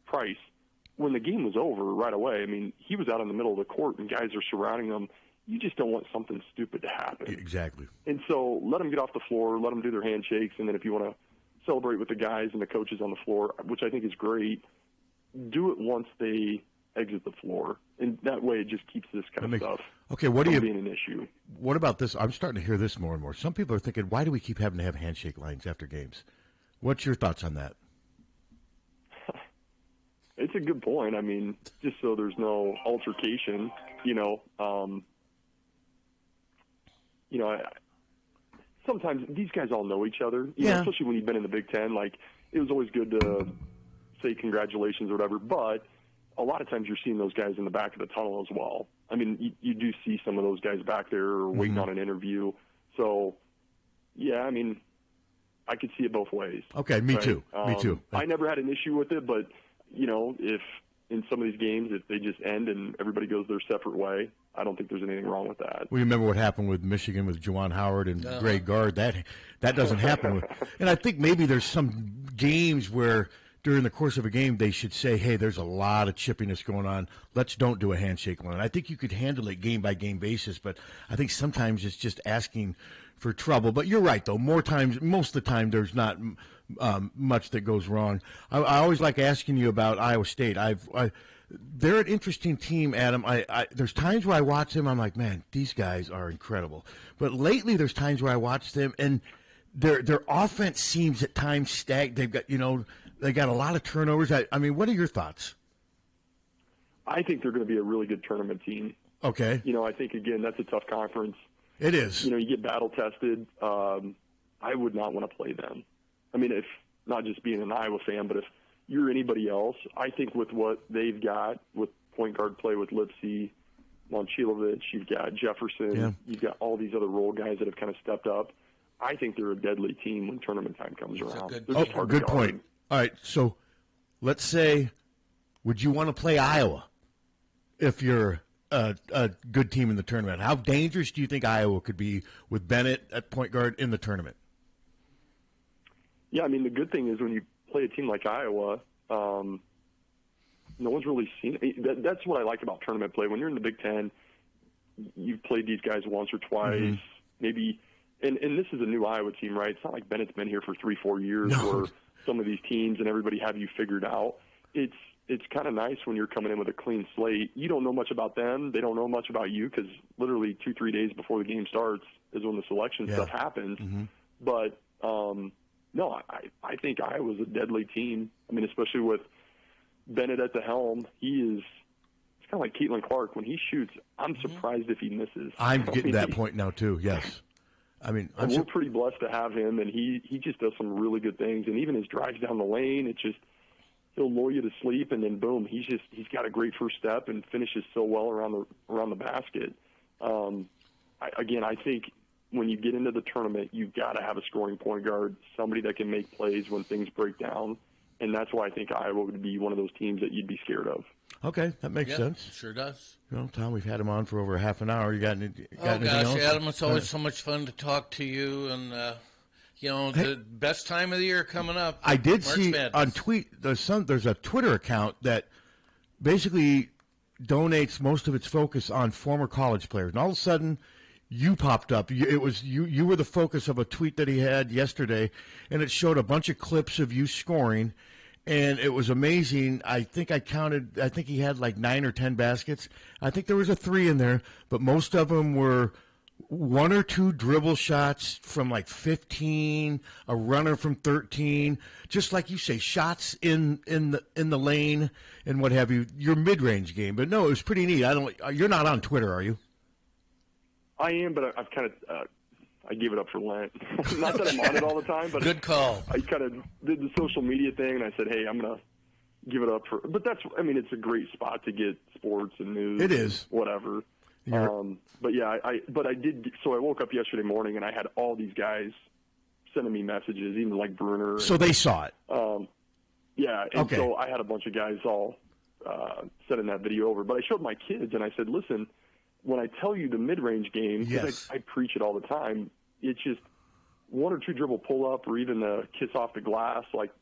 Price, when the game was over right away, I mean, he was out in the middle of the court and guys are surrounding him. You just don't want something stupid to happen. Exactly. And so let them get off the floor, let them do their handshakes, and then if you want to celebrate with the guys and the coaches on the floor, which I think is great, do it once they exit the floor, and that way it just keeps this kind of stuff from being an issue. What about this? I'm starting to hear this more and more. Some people are thinking, why do we keep having to have handshake lines after games? What's your thoughts on that? It's a good point. I mean, just so there's no altercation, sometimes these guys all know each other, know, especially when you've been in the Big Ten. Like, it was always good to say congratulations or whatever, but a lot of times you're seeing those guys in the back of the tunnel as well. I mean, you do see some of those guys back there or waiting on an interview. So, yeah, I mean, I could see it both ways. Okay, me too. Me too. I never had an issue with it, but, if in some of these games, if they just end and everybody goes their separate way, I don't think there's anything wrong with that. Well, you remember what happened with Michigan with Juwan Howard and Greg Gard? That doesn't happen. And I think maybe there's some games where during the course of a game they should say, hey, there's a lot of chippiness going on. Let's don't do a handshake line. I think you could handle it game-by-game basis, but I think sometimes it's just asking for trouble. But you're right, though. Most of the time, there's not much that goes wrong. I always like asking you about Iowa State. They're an interesting team, Adam. There's times where I watch them, I'm like, man, these guys are incredible. But lately, there's times where I watch them, and their offense seems at times stagnant. They've got, they got a lot of turnovers. I mean, what are your thoughts? I think they're going to be a really good tournament team. Okay. I think, again, that's a tough conference. It is. You get battle-tested. I would not want to play them. I mean, if not just being an Iowa fan, but if you're anybody else, I think with what they've got with point guard play with Lipsy, Momcilovic, you've got Jefferson, you've got all these other role guys that have kind of stepped up. I think they're a deadly team when tournament time comes around. Good point. All right, so let's say, would you want to play Iowa if you're a good team in the tournament? How dangerous do you think Iowa could be with Bennett at point guard in the tournament? Yeah, I mean, the good thing is when you play a team like Iowa, no one's really seen it. That's what I like about tournament play. When you're in the Big Ten, you've played these guys once or twice, maybe. And this is a new Iowa team, right? It's not like Bennett's been here for 3-4 years where some of these teams and everybody have you figured out. It's kind of nice when you're coming in with a clean slate. You don't know much about them. They don't know much about you because literally 2-3 days before the game starts is when the selection stuff happens. But, no, I think Iowa's a deadly team. I mean, especially with Bennett at the helm, it's kind of like Caitlin Clark. When he shoots, I'm surprised if he misses. I'm getting that point now, too, yes. I mean, we're pretty blessed to have him, and he just does some really good things. And even his drives down the lane, he'll lull you to sleep, and then boom, he's got a great first step and finishes so well around the basket. I think when you get into the tournament, you've got to have a scoring point guard, somebody that can make plays when things break down, and that's why I think Iowa would be one of those teams that you'd be scared of. Okay, that makes sense. Sure does. Tom, we've had him on for over half an hour. You got anything else? Adam, it's always so much fun to talk to you, and the best time of the year coming up. I did March see Madness. on there's a Twitter account that basically donates most of its focus on former college players, and all of a sudden you popped up. It was you were the focus of a tweet that he had yesterday, and it showed a bunch of clips of you scoring, and it was amazing. I think he had like 9 or 10 baskets. I think there was a 3 in there, but most of them were 1 or 2 dribble shots from like 15, a runner from 13, just like you say, shots in the lane and what have you. Your mid-range game, but no, it was pretty neat. You're not on Twitter, are you? I am, but I've kind of I gave it up for Lent. Not that I'm on it all the time, but good call. I kind of did the social media thing, and I said, hey, I'm gonna give it up for. But it's a great spot to get sports and news. It is whatever. But yeah, I did. So I woke up yesterday morning, and I had all these guys sending me messages, even like Bruner. So they saw it. Yeah, and so I had a bunch of guys all sending that video over. But I showed my kids, and I said, listen. When I tell you the mid-range game, because I preach it all the time, it's just 1 or 2 dribble pull-up or even the kiss off the glass. Like,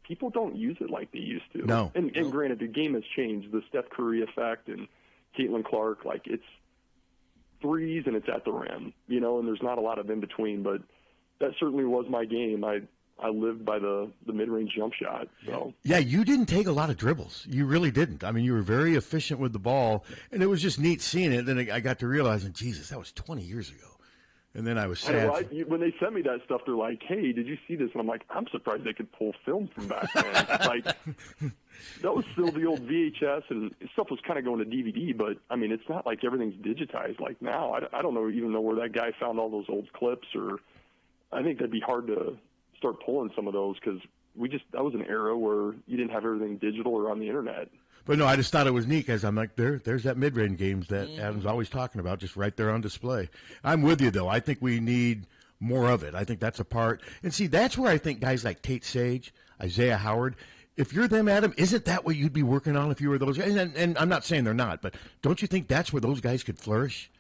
people don't use it like they used to. No. And granted, the game has changed. The Steph Curry effect and Caitlin Clark, like, it's threes and it's at the rim, and there's not a lot of in-between. But that certainly was my game. I I lived by the mid-range jump shot. So yeah, you didn't take a lot of dribbles. You really didn't. I mean, you were very efficient with the ball, and it was just neat seeing it. Then I got to realizing, Jesus, that was 20 years ago. And then I was sad. When they sent me that stuff, they're like, "Hey, did you see this?" And I'm like, "I'm surprised they could pull film from back then." Like, that was still the old VHS, and stuff was kind of going to DVD. But I mean, it's not like everything's digitized like now. I don't even know where that guy found all those old clips, or I think that'd be hard to start pulling some of those because that was an era where you didn't have everything digital or on the internet. But no, I just thought it was neat because I'm like, there's that mid-range games that Adam's always talking about, just right there on display. I'm with you, though. I think we need more of it. I think that's a part. And see, that's where I think guys like Tate Sage, Isaiah Howard, if you're them, Adam, isn't that what you'd be working on if you were those guys? And I'm not saying they're not, but don't you think that's where those guys could flourish?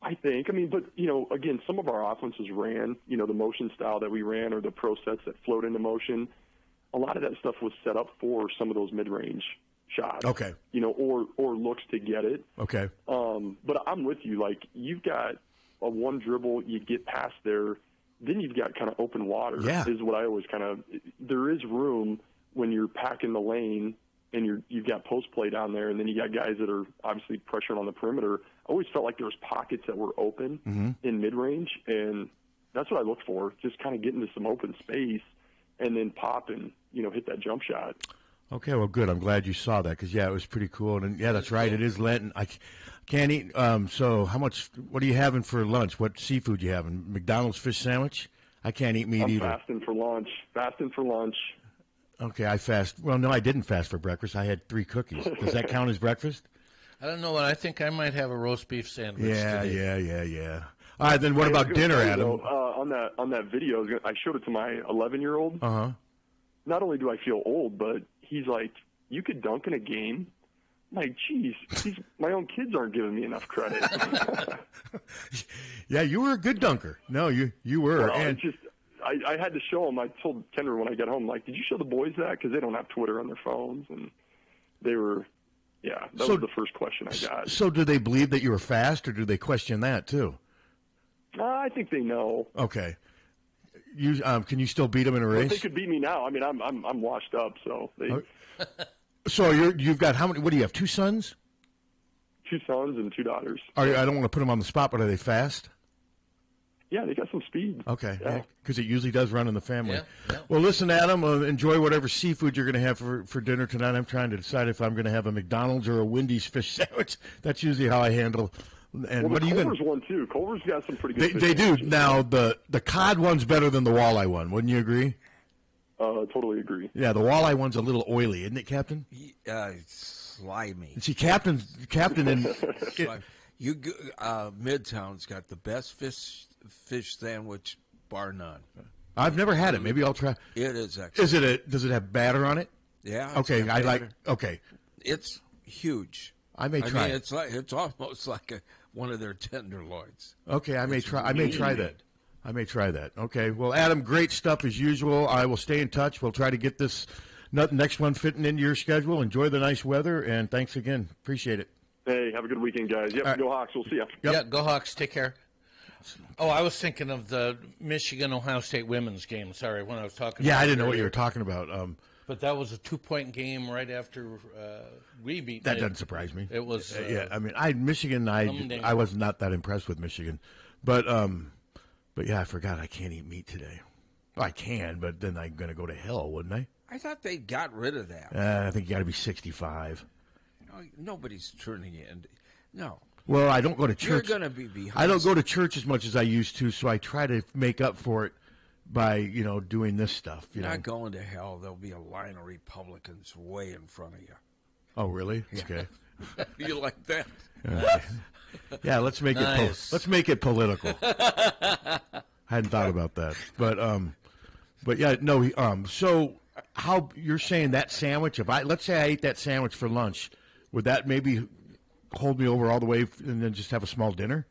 I think. I mean, but, again, some of our offenses ran, the motion style that we ran or the pro sets that flowed into motion. A lot of that stuff was set up for some of those mid-range shots. Okay. Or looks to get it. Okay. But I'm with you. Like, you've got a one dribble, you get past there, then you've got kind of open water. Yeah. Is what I always there is room when you're packing the lane and you've got post play down there, and then you got guys that are obviously pressuring on the perimeter. I always felt like there was pockets that were open in mid-range, and that's what I look for, just kind of get into some open space and then pop and, hit that jump shot. Okay, well, good. I'm glad you saw that because, yeah, it was pretty cool. And, yeah, that's right. It is Lenten. I can't eat. So what are you having for lunch? What seafood you having? McDonald's fish sandwich? I can't eat meat either. I'm fasting for lunch. Okay, I fast. Well, no, I didn't fast for breakfast. I had 3 cookies. Does that count as breakfast? I don't know. I think I might have a roast beef sandwich today. Yeah. All right, then what about dinner, Adam? On that video, I showed it to my 11-year-old. Uh-huh. Not only do I feel old, but he's like, "You could dunk in a game?" I'm like, geez, my own kids aren't giving me enough credit. Yeah, you were a good dunker. No, you were. Well, and I had to show him. I told Kendra when I got home, like, did you show the boys that? Because they don't have Twitter on their phones. And they were, that was the first question I got. So do they believe that you were fast, or do they question that too? I think they know. Okay. Can you still beat them in a race? Well, they could beat me now. I mean, I'm washed up, so they. So you've got how many? What do you have? 2 sons? 2 sons and 2 daughters. I don't want to put them on the spot, but are they fast? Yeah, they got some speed. Okay, because it usually does run in the family. Yeah. Well, listen, Adam, enjoy whatever seafood you're going to have for dinner tonight. I'm trying to decide if I'm going to have a McDonald's or a Wendy's fish sandwich. That's usually how I handle. And what are you going? Culver's one too. Culver's got some pretty good. They do. Now the cod one's better than the walleye one. Wouldn't you agree? Totally agree. Yeah, the walleye one's a little oily, isn't it, Captain? It's slimy. See, Captain, and Midtown's got the best fish sandwich, bar none. I've never had it. Maybe I'll try. It is excellent. Does it have batter on it? Yeah. Okay, I like. Okay. It's huge. I may try. It's almost like one of their tenderloins. Okay, I may try that. Okay. Well, Adam, great stuff as usual. I will stay in touch. We'll try to get this next one fitting into your schedule. Enjoy the nice weather, and thanks again. Appreciate it. Hey, have a good weekend, guys. Yep, Go Hawks. We'll see you. Yep. Yeah, go Hawks. Take care. Oh, I was thinking of the Michigan-Ohio State women's game. Sorry, when I was talking. Yeah, I didn't know what you were talking about. But that was a 2-point game right after we beat. That doesn't surprise me. It was. I mean, Michigan. I was not that impressed with Michigan, but yeah, I forgot I can't eat meat today. Well, I can, but then I'm going to go to hell, wouldn't I? I thought they got rid of that. I think you got to be 65. Nobody's turning in. No. Well, I don't go to church. You're going to be behind. I don't go to church as much as I used to, so I try to make up for it by doing this stuff. You're not going to hell. There'll be a line of Republicans way in front of you. Oh, really? Yeah. Okay. You like that? Yeah, let's make it political. I hadn't thought about that, but yeah, no. So how you're saying that sandwich? Let's say I ate that sandwich for lunch, would that maybe hold me over all the way and then just have a small dinner?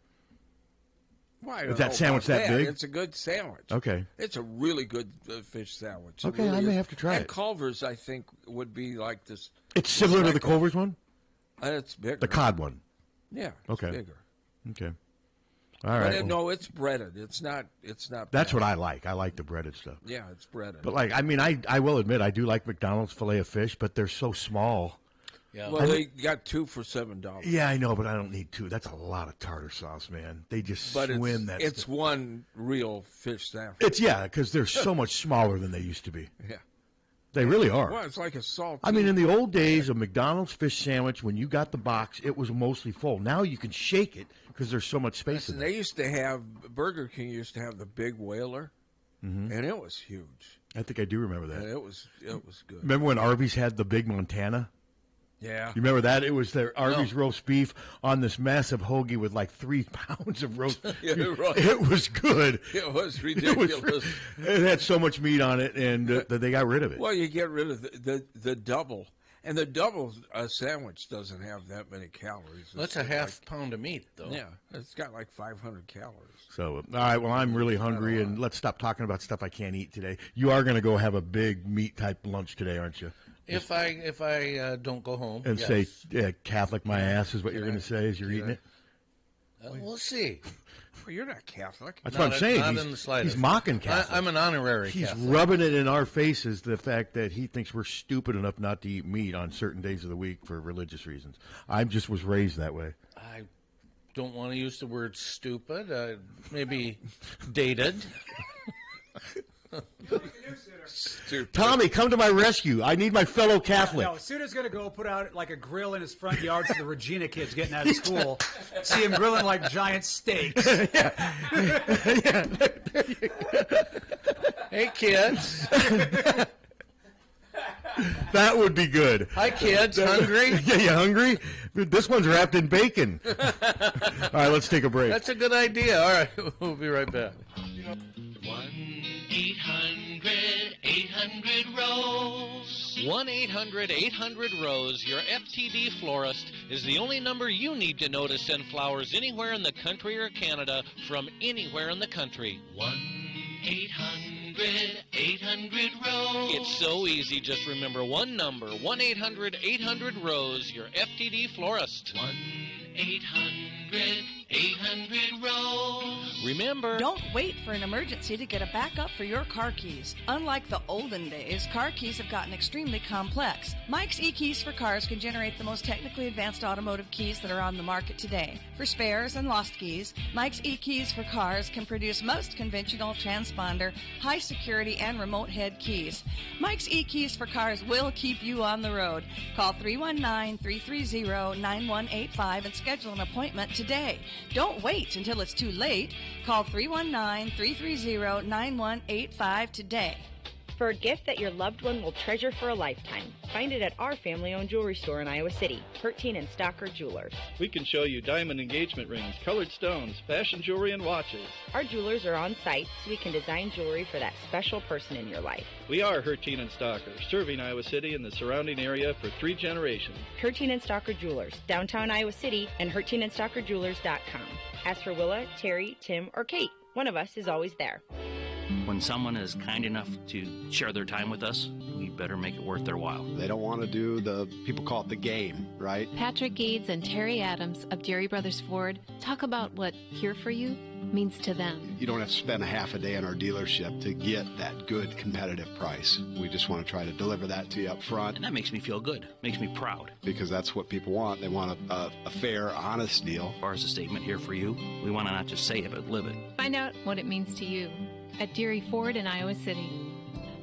Why? Is that sandwich that big? It's a good sandwich. Okay. It's a really good fish sandwich. Okay, I may have to try it. And Culver's, I think, would be like this. It's similar to the Culver's one? It's bigger. The cod one? Yeah. Okay. It's bigger. Okay. All right. But no, it's breaded. It's not. That's bad. what I like. I like the breaded stuff. Yeah, it's breaded. But like, I mean, I will admit I do like McDonald's filet of fish, but they're so small. Yeah. Well, they got 2 for $7. Yeah, I know, but I don't need 2. That's a lot of tartar sauce, man. They just swim that. It's one real fish sandwich. It's because they're so much smaller than they used to be. Yeah. They really are. Well, it's like a salt. I mean, in the old days, a McDonald's fish sandwich, when you got the box, it was mostly full. Now you can shake it because there's so much space in there. They used to have Burger King used to have the big whaler, and it was huge. I think I do remember that. And it was good. Remember when Arby's had the big Montana? Yeah. You remember that? It was their Arby's roast beef on this massive hoagie with like 3 pounds of roast beef. Right. It was good. It was ridiculous. It had so much meat on it, and they got rid of it. Well, you get rid of the double. And the double sandwich doesn't have that many calories. That's a half pound of meat, though. Yeah, it's got like 500 calories. So, all right, well, I'm really hungry, and let's stop talking about stuff I can't eat today. You are going to go have a big meat-type lunch today, aren't you? If I don't go home And yes. say, Catholic my ass is what you're going to say as you're eating it? We'll see. Well, you're not Catholic. That's what I'm saying. Not in the slightest. He's mocking Catholic. I'm an honorary He's Catholic. rubbing it in our faces, the fact that he thinks we're stupid enough not to eat meat on certain days of the week for religious reasons. I just was raised that way. I don't want to use the word stupid. Maybe dated. Stupid. Tommy, come to my rescue. I need my fellow Catholic. No, Suter's going to go put out like a grill in his front yard so the Regina kids getting out of school see him grilling like giant steaks. Hey, kids. That would be good. Hi, kids. Hungry? Yeah, you hungry? This one's wrapped in bacon. All right, let's take a break. That's a good idea. All right, we'll be right back. 1-800-800-ROSE. 1-800-800-ROSE. Your FTD florist is the only number you need to know to send flowers anywhere in the country or Canada from anywhere in the country. 1-800-800-ROSE. It's so easy. Just remember one number. 1-800-800-ROSE. Your FTD florist. 1-800-800-ROSE. Remember, don't wait for an emergency to get a backup for your car keys. Unlike the olden days, car keys have gotten extremely complex. Mike's eKeys for Cars can generate the most technically advanced automotive keys that are on the market today. For spares and lost keys, Mike's eKeys for Cars can produce most conventional transponder, high security, and remote head keys. Mike's eKeys for Cars will keep you on the road. Call 319-330-9185 and schedule an appointment today. Don't wait until it's too late. Call 319-330-9185 today. For a gift that your loved one will treasure for a lifetime, find it at our family-owned jewelry store in Iowa City, Harty and Stocker Jewelers. We can show you diamond engagement rings, colored stones, fashion jewelry, and watches. Our jewelers are on site, so we can design jewelry for that special person in your life. We are Harty and Stocker, serving Iowa City and the surrounding area for 3 generations. Harty and Stocker Jewelers, downtown Iowa City, and HartyandStockerJewelers.com. Ask for Willa, Terry, Tim, or Kate. One of us is always there. When someone is kind enough to share their time with us, we better make it worth their while. They don't want to do people call it the game, right? Patrick Gades and Terry Adams of Dairy Brothers Ford talk about what here for you means to them. You don't have to spend a half a day in our dealership to get that good competitive price. We just want to try to deliver that to you up front. And that makes me feel good, makes me proud. Because that's what people want. They want a fair, honest deal. As far as a statement here for you, we want to not just say it, but live it. Find out what it means to you at Dairy Ford in Iowa City.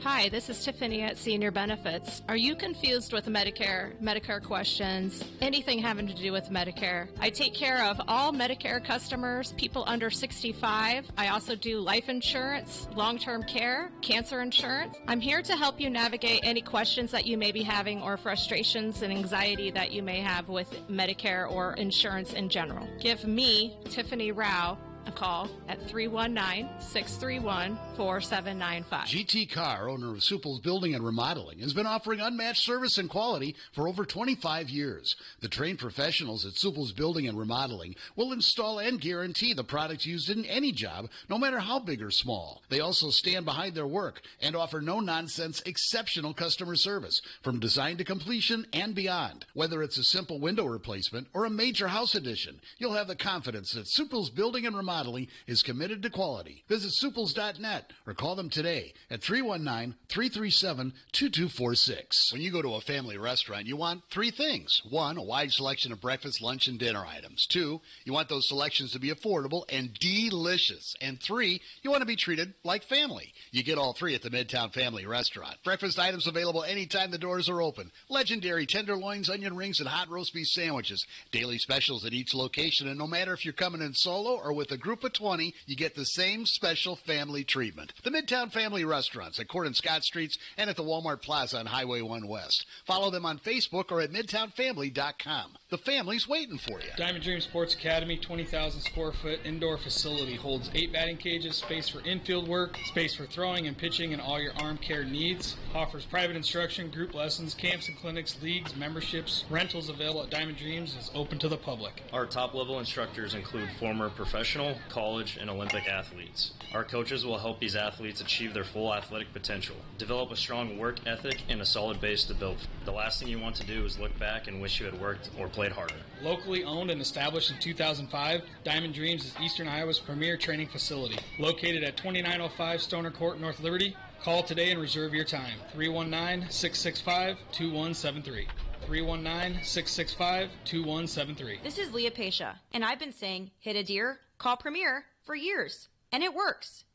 Hi, this is Tiffany at Senior Benefits. Are you confused with Medicare questions, anything having to do with Medicare? I take care of all Medicare customers, people under 65. I also do life insurance, long-term care, cancer insurance. I'm here to help you navigate any questions that you may be having or frustrations and anxiety that you may have with Medicare or insurance in general. Give me, Tiffany Rao, a call at 319-631-4795. GT Carr, owner of Supple's Building and Remodeling, has been offering unmatched service and quality for over 25 years. The trained professionals at Supple's Building and Remodeling will install and guarantee the products used in any job, no matter how big or small. They also stand behind their work and offer no-nonsense, exceptional customer service from design to completion and beyond. Whether it's a simple window replacement or a major house addition, you'll have the confidence that Supple's Building and Remodeling Remodeling is committed to quality. Visit suples.net or call them today at 319-337-2246. When you go to a family restaurant, you want three things. One, a wide selection of breakfast, lunch, and dinner items. Two, you want those selections to be affordable and delicious. And three, you want to be treated like family. You get all three at the Midtown Family Restaurant. Breakfast items available anytime the doors are open. Legendary tenderloins, onion rings, and hot roast beef sandwiches. Daily specials at each location, and no matter if you're coming in solo or with a group of 20, you get the same special family treatment. The Midtown Family Restaurants at Court and Scott Streets and at the Walmart Plaza on Highway 1 West. Follow them on Facebook or at midtownfamily.com. The family's waiting for you. Diamond Dream Sports Academy, 20,000 square foot indoor facility, holds 8 batting cages, space for infield work, space for throwing and pitching and all your arm care needs. Offers private instruction, group lessons, camps and clinics, leagues, memberships. Rentals available at Diamond Dreams is open to the public. Our top-level instructors include former professional, college, and Olympic athletes. Our coaches will help these athletes achieve their full athletic potential, develop a strong work ethic, and a solid base to build. The last thing you want to do is look back and wish you had worked or played harder. Locally owned and established in 2005, Diamond Dreams is Eastern Iowa's premier training facility. Located at 2905 Stoner Court, North Liberty. Call today and reserve your time. 319-665-2173. 319-665-2173. This is Leah Pasha, and I've been saying hit a deer, call Premier for years. And it works.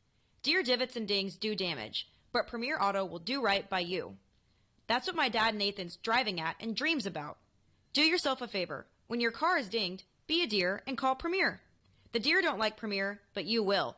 Deer divots and dings do damage, but Premier Auto will do right by you. That's what my dad Nathan's driving at and dreams about. Do yourself a favor. When your car is dinged, be a deer and call Premier. The deer don't like Premier, but you will.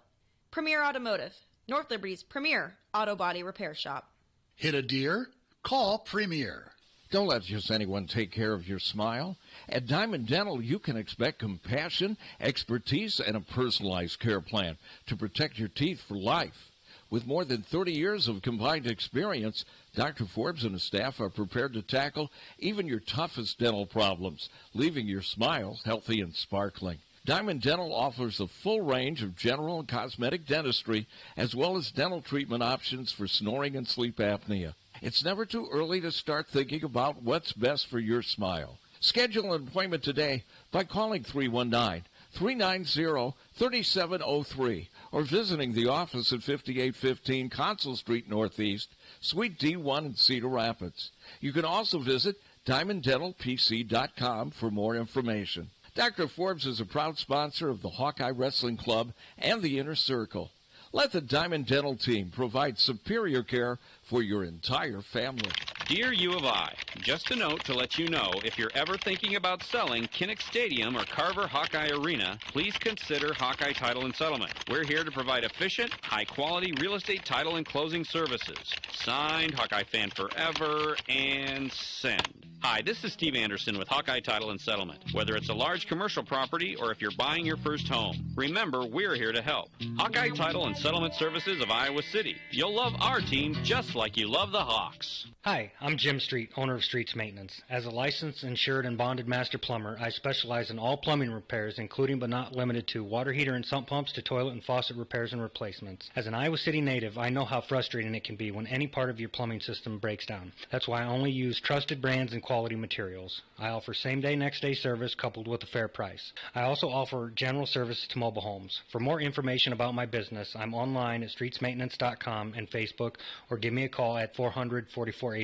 Premier Automotive, North Liberty's premier auto body repair shop. Hit a deer? Call Premier. Don't let just anyone take care of your smile. At Diamond Dental, you can expect compassion, expertise, and a personalized care plan to protect your teeth for life. With more than 30 years of combined experience, Dr. Forbes and his staff are prepared to tackle even your toughest dental problems, leaving your smile healthy and sparkling. Diamond Dental offers a full range of general and cosmetic dentistry, as well as dental treatment options for snoring and sleep apnea. It's never too early to start thinking about what's best for your smile. Schedule an appointment today by calling 319-390-3703 or visiting the office at 5815 Consul Street Northeast, Suite D1 in Cedar Rapids. You can also visit DiamondDentalPC.com for more information. Dr. Forbes is a proud sponsor of the Hawkeye Wrestling Club and the Inner Circle. Let the Diamond Dental team provide superior care for your entire family. Dear U of I, just a note to let you know, if you're ever thinking about selling Kinnick Stadium or Carver Hawkeye Arena, please consider Hawkeye Title and Settlement. We're here to provide efficient, high-quality real estate title and closing services. Signed, Hawkeye Fan Forever, and send. Hi, this is Steve Anderson with Hawkeye Title and Settlement. Whether it's a large commercial property or if you're buying your first home, remember, we're here to help. Hawkeye Title and Settlement Services of Iowa City. You'll love our team just like you love the Hawks. Hi, I'm Jim Street, owner of Streets Maintenance. As a licensed, insured, and bonded master plumber, I specialize in all plumbing repairs, including but not limited to water heater and sump pumps to toilet and faucet repairs and replacements. As an Iowa City native, I know how frustrating it can be when any part of your plumbing system breaks down. That's why I only use trusted brands and quality materials. I offer same-day, next-day service coupled with a fair price. I also offer general service to mobile homes. For more information about my business, I'm online at streetsmaintenance.com and Facebook, or give me a call at 400-4483,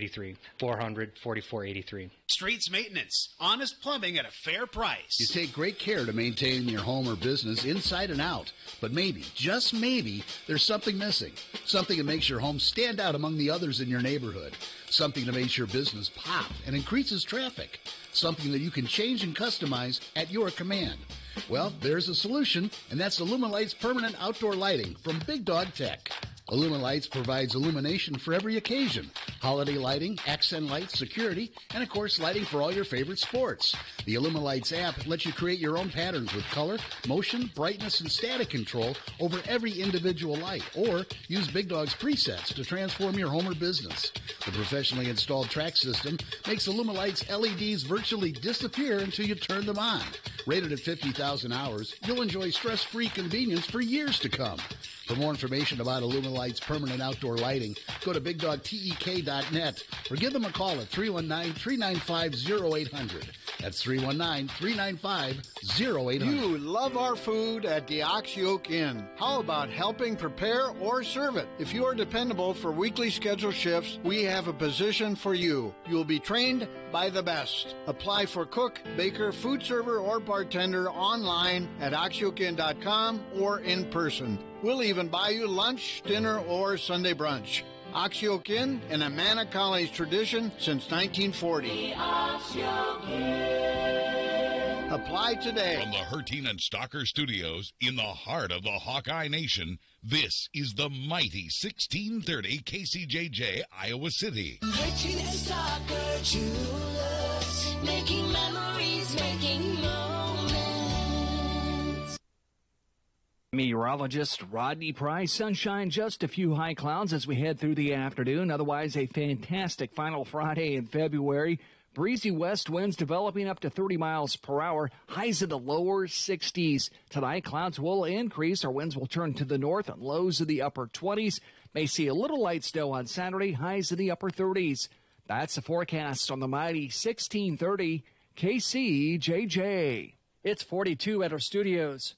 400-4483. Streets Maintenance, honest plumbing at a fair price. You take great care to maintain your home or business inside and out. But maybe, just maybe, there's something missing. Something that makes your home stand out among the others in your neighborhood. Something that makes your business pop and increases traffic. Something that you can change and customize at your command. Well, there's a solution, and that's Illuminlight's permanent outdoor lighting from Big Dog Tech. Illuminlights provides illumination for every occasion. Holiday lighting, accent lights, security, and of course lighting for all your favorite sports. The Illuminlights app lets you create your own patterns with color, motion, brightness, and static control over every individual light, or use Big Dog's presets to transform your home or business. The professionally installed track system makes Illuminlight's LEDs virtually disappear until you turn them on. Rated at 50,000 hours, you'll enjoy stress-free convenience for years to come. For more information about Illuminlight's permanent outdoor lighting, go to BigDogTEK.net or give them a call at 319-395-0800. That's 319-395-0800. You love our food at the Oxyoke Inn. How about helping prepare or serve it? If you are dependable for weekly scheduled shifts, we have a position for you. You'll be trained by the best. Apply for cook, baker, food server, or bartender online at oxyokeinn.com or in person. We'll even buy you lunch, dinner, or Sunday brunch. Oxyoke Inn, an Amana College tradition since 1940. Apply today. From the Harty and Stalker Studios in the heart of the Hawkeye Nation, this is the mighty 1630 KCJJ, Iowa City. Harty and Stalker Jewelers, making memories, making moments. Meteorologist Rodney Price. Sunshine, just a few high clouds as we head through the afternoon. Otherwise, a fantastic final Friday in February. Breezy west winds developing up to 30 miles per hour. Highs in the lower 60s. Tonight, clouds will increase. Our winds will turn to the north and lows in the upper 20s. May see a little light snow on Saturday. Highs in the upper 30s. That's the forecast on the mighty 1630 KCJJ. It's 42 at our studios.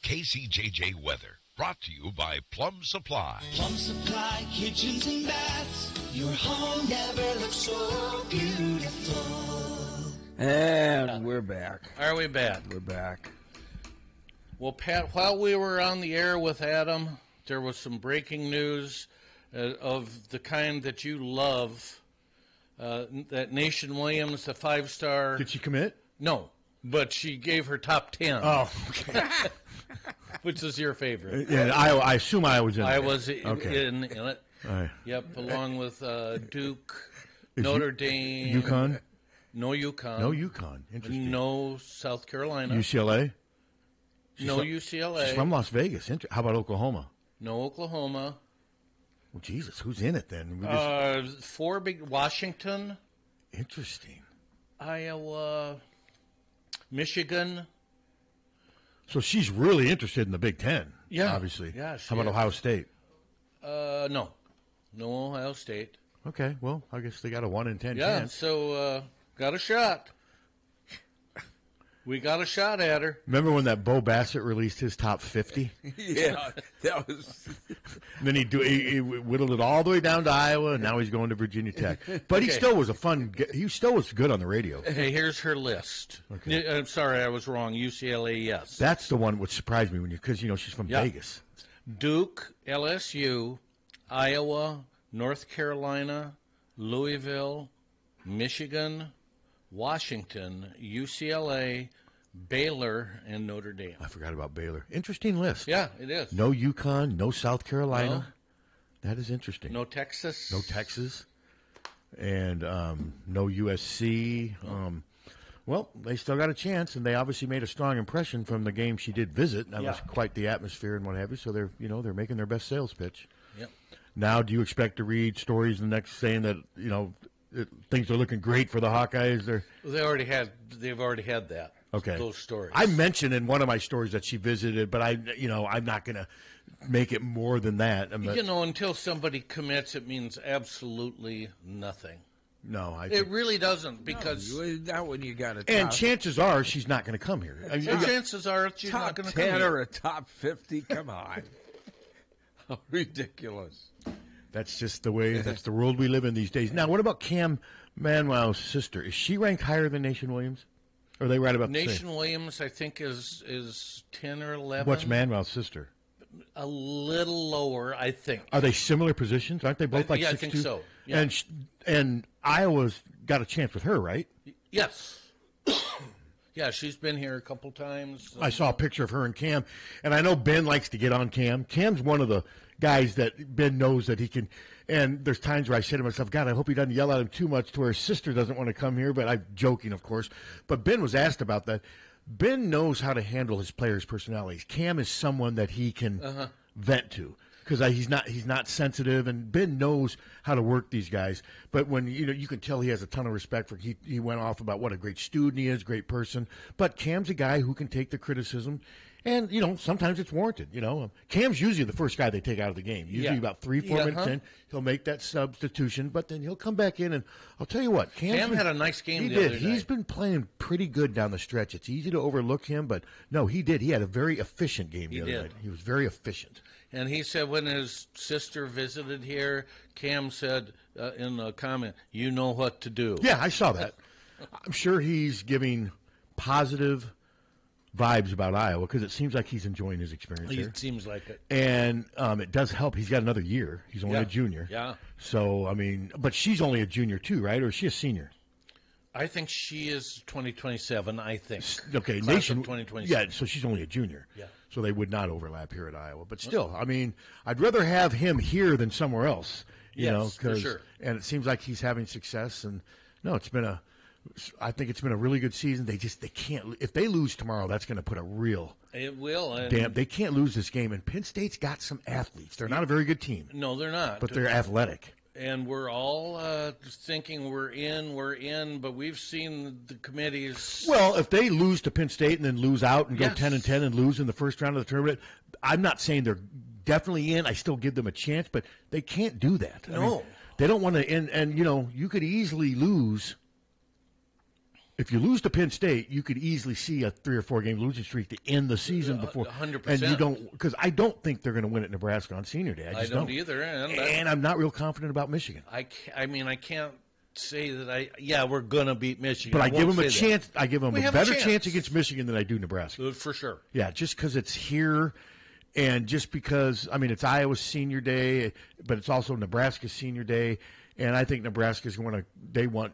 KCJJ weather, brought to you by Plum Supply. Plum Supply, kitchens and baths. Your home never looks so beautiful. And we're back. Are we back? We're back. Well, Pat, while we were on the air with Adam, there was some breaking news of the kind that you love. That Nation Williams, the 5-star. Did she commit? No, but she gave her top 10. Oh, okay. Which is your favorite? Yeah, I assume I was in it. I was in it. Right. Yep, along with Duke, Notre Dame. UConn? No UConn. No UConn. Interesting. No South Carolina. UCLA? UCLA. She's from Las Vegas. How about Oklahoma? No Oklahoma. Well, Jesus, who's in it then? 4 big. Washington. Interesting. Iowa. Michigan. So she's really interested in the Big Ten. Yeah. Obviously. Yeah. How about Ohio State? No. No Ohio State. Okay, well, I guess they got a 1 in 10 Yeah, chance. so got a shot. We got a shot at her. Remember when that Bo Bassett released his top 50? Yeah, that was. And then he whittled it all the way down to Iowa, and now he's going to Virginia Tech. But he still was he still was good on the radio. Hey, here's her list. Okay. I'm sorry, I was wrong. UCLA, yes. That's the one which surprised me because she's from Vegas. Duke, LSU, Iowa, North Carolina, Louisville, Michigan, Washington, UCLA, Baylor, and Notre Dame. I forgot about Baylor. Interesting list. Yeah, it is. No UConn, no South Carolina. No. That is interesting. No Texas. No Texas. And no USC. Well, they still got a chance, and they obviously made a strong impression from the game she did visit. That was quite the atmosphere and what have you. So they're making their best sales pitch. Yep. Now, do you expect to read stories the next saying that things are looking great for the Hawkeyes? They've already had that. Okay. Those stories. I mentioned in one of my stories that she visited, but I'm not going to make it more than that. Until somebody commits, it means absolutely nothing. No, it really doesn't, because not when you got a and chances are she's not going to come here. Chances are she's not going to come here. Top 10 or a top 50? Come on. How ridiculous. That's just the way, that's the world we live in these days. Now, what about Cam Manuel's sister? Is she ranked higher than Nation Williams? Or are they right about the same? Nation Williams, I think, is 10 or 11. What's Manuel's sister? A little lower, I think. Are they similar positions? Aren't they both like 6'2"? I think so. Yeah. And Iowa's got a chance with her, right? Yes. Yeah, she's been here a couple times. I saw a picture of her and Cam, and I know Ben likes to get on Cam. Cam's one of the guys that Ben knows that he can, and there's times where I say to myself, God, I hope he doesn't yell at him too much to where his sister doesn't want to come here, but I'm joking, of course. But Ben was asked about that. Ben knows how to handle his players' personalities. Cam is someone that he can vent to because he's not sensitive, and Ben knows how to work these guys. But when you can tell he has a ton of respect for. He went off about what a great student he is, great person. But Cam's a guy who can take the criticism And, sometimes it's warranted. Cam's usually the first guy they take out of the game. Usually about 3-4 minutes in, he'll make that substitution, but then he'll come back in. And I'll tell you what, Cam had a nice game the other night. He's been playing pretty good down the stretch. It's easy to overlook him, but no, he did. He had a very efficient game the other night. He was very efficient. And he said when his sister visited here, Cam said in a comment, "You know what to do." Yeah, I saw that. I'm sure he's giving positive vibes about Iowa because it seems like he's enjoying his experience here. It seems like it. And it does help. He's got another year. He's only a junior. Yeah. So, but she's only a junior too, right? Or is she a senior? I think she is 2027, I think. Okay, Class nation. of 2027. Yeah, so she's only a junior. Yeah. So they would not overlap here at Iowa. But still, I'd rather have him here than somewhere else. Yes, for sure. And it seems like he's having success. And no, I think it's been a really good season. They can't. If they lose tomorrow, that's going to put a real. It will. Damn, they can't lose this game. And Penn State's got some athletes. They're not a very good team. No, they're not. But they're athletic. And we're all thinking we're in, but we've seen the committees. Well, if they lose to Penn State and then lose out and go 10-10 and lose in the first round of the tournament, I'm not saying they're definitely in. I still give them a chance, but they can't do that. No. They don't want to end. And, you could easily lose. If you lose to Penn State, you could easily see a 3 or 4 game losing streak to end the season before. 100%. And you don't, because I don't think they're going to win at Nebraska on Senior Day. I just don't either. And I'm not real confident about Michigan. I can't say that we're going to beat Michigan. But I give them a that. chance. I give them a better chance against Michigan than I do Nebraska. For sure. Yeah, just because it's here. And just because, it's Iowa's Senior Day, but it's also Nebraska's Senior Day. And I think Nebraska's they want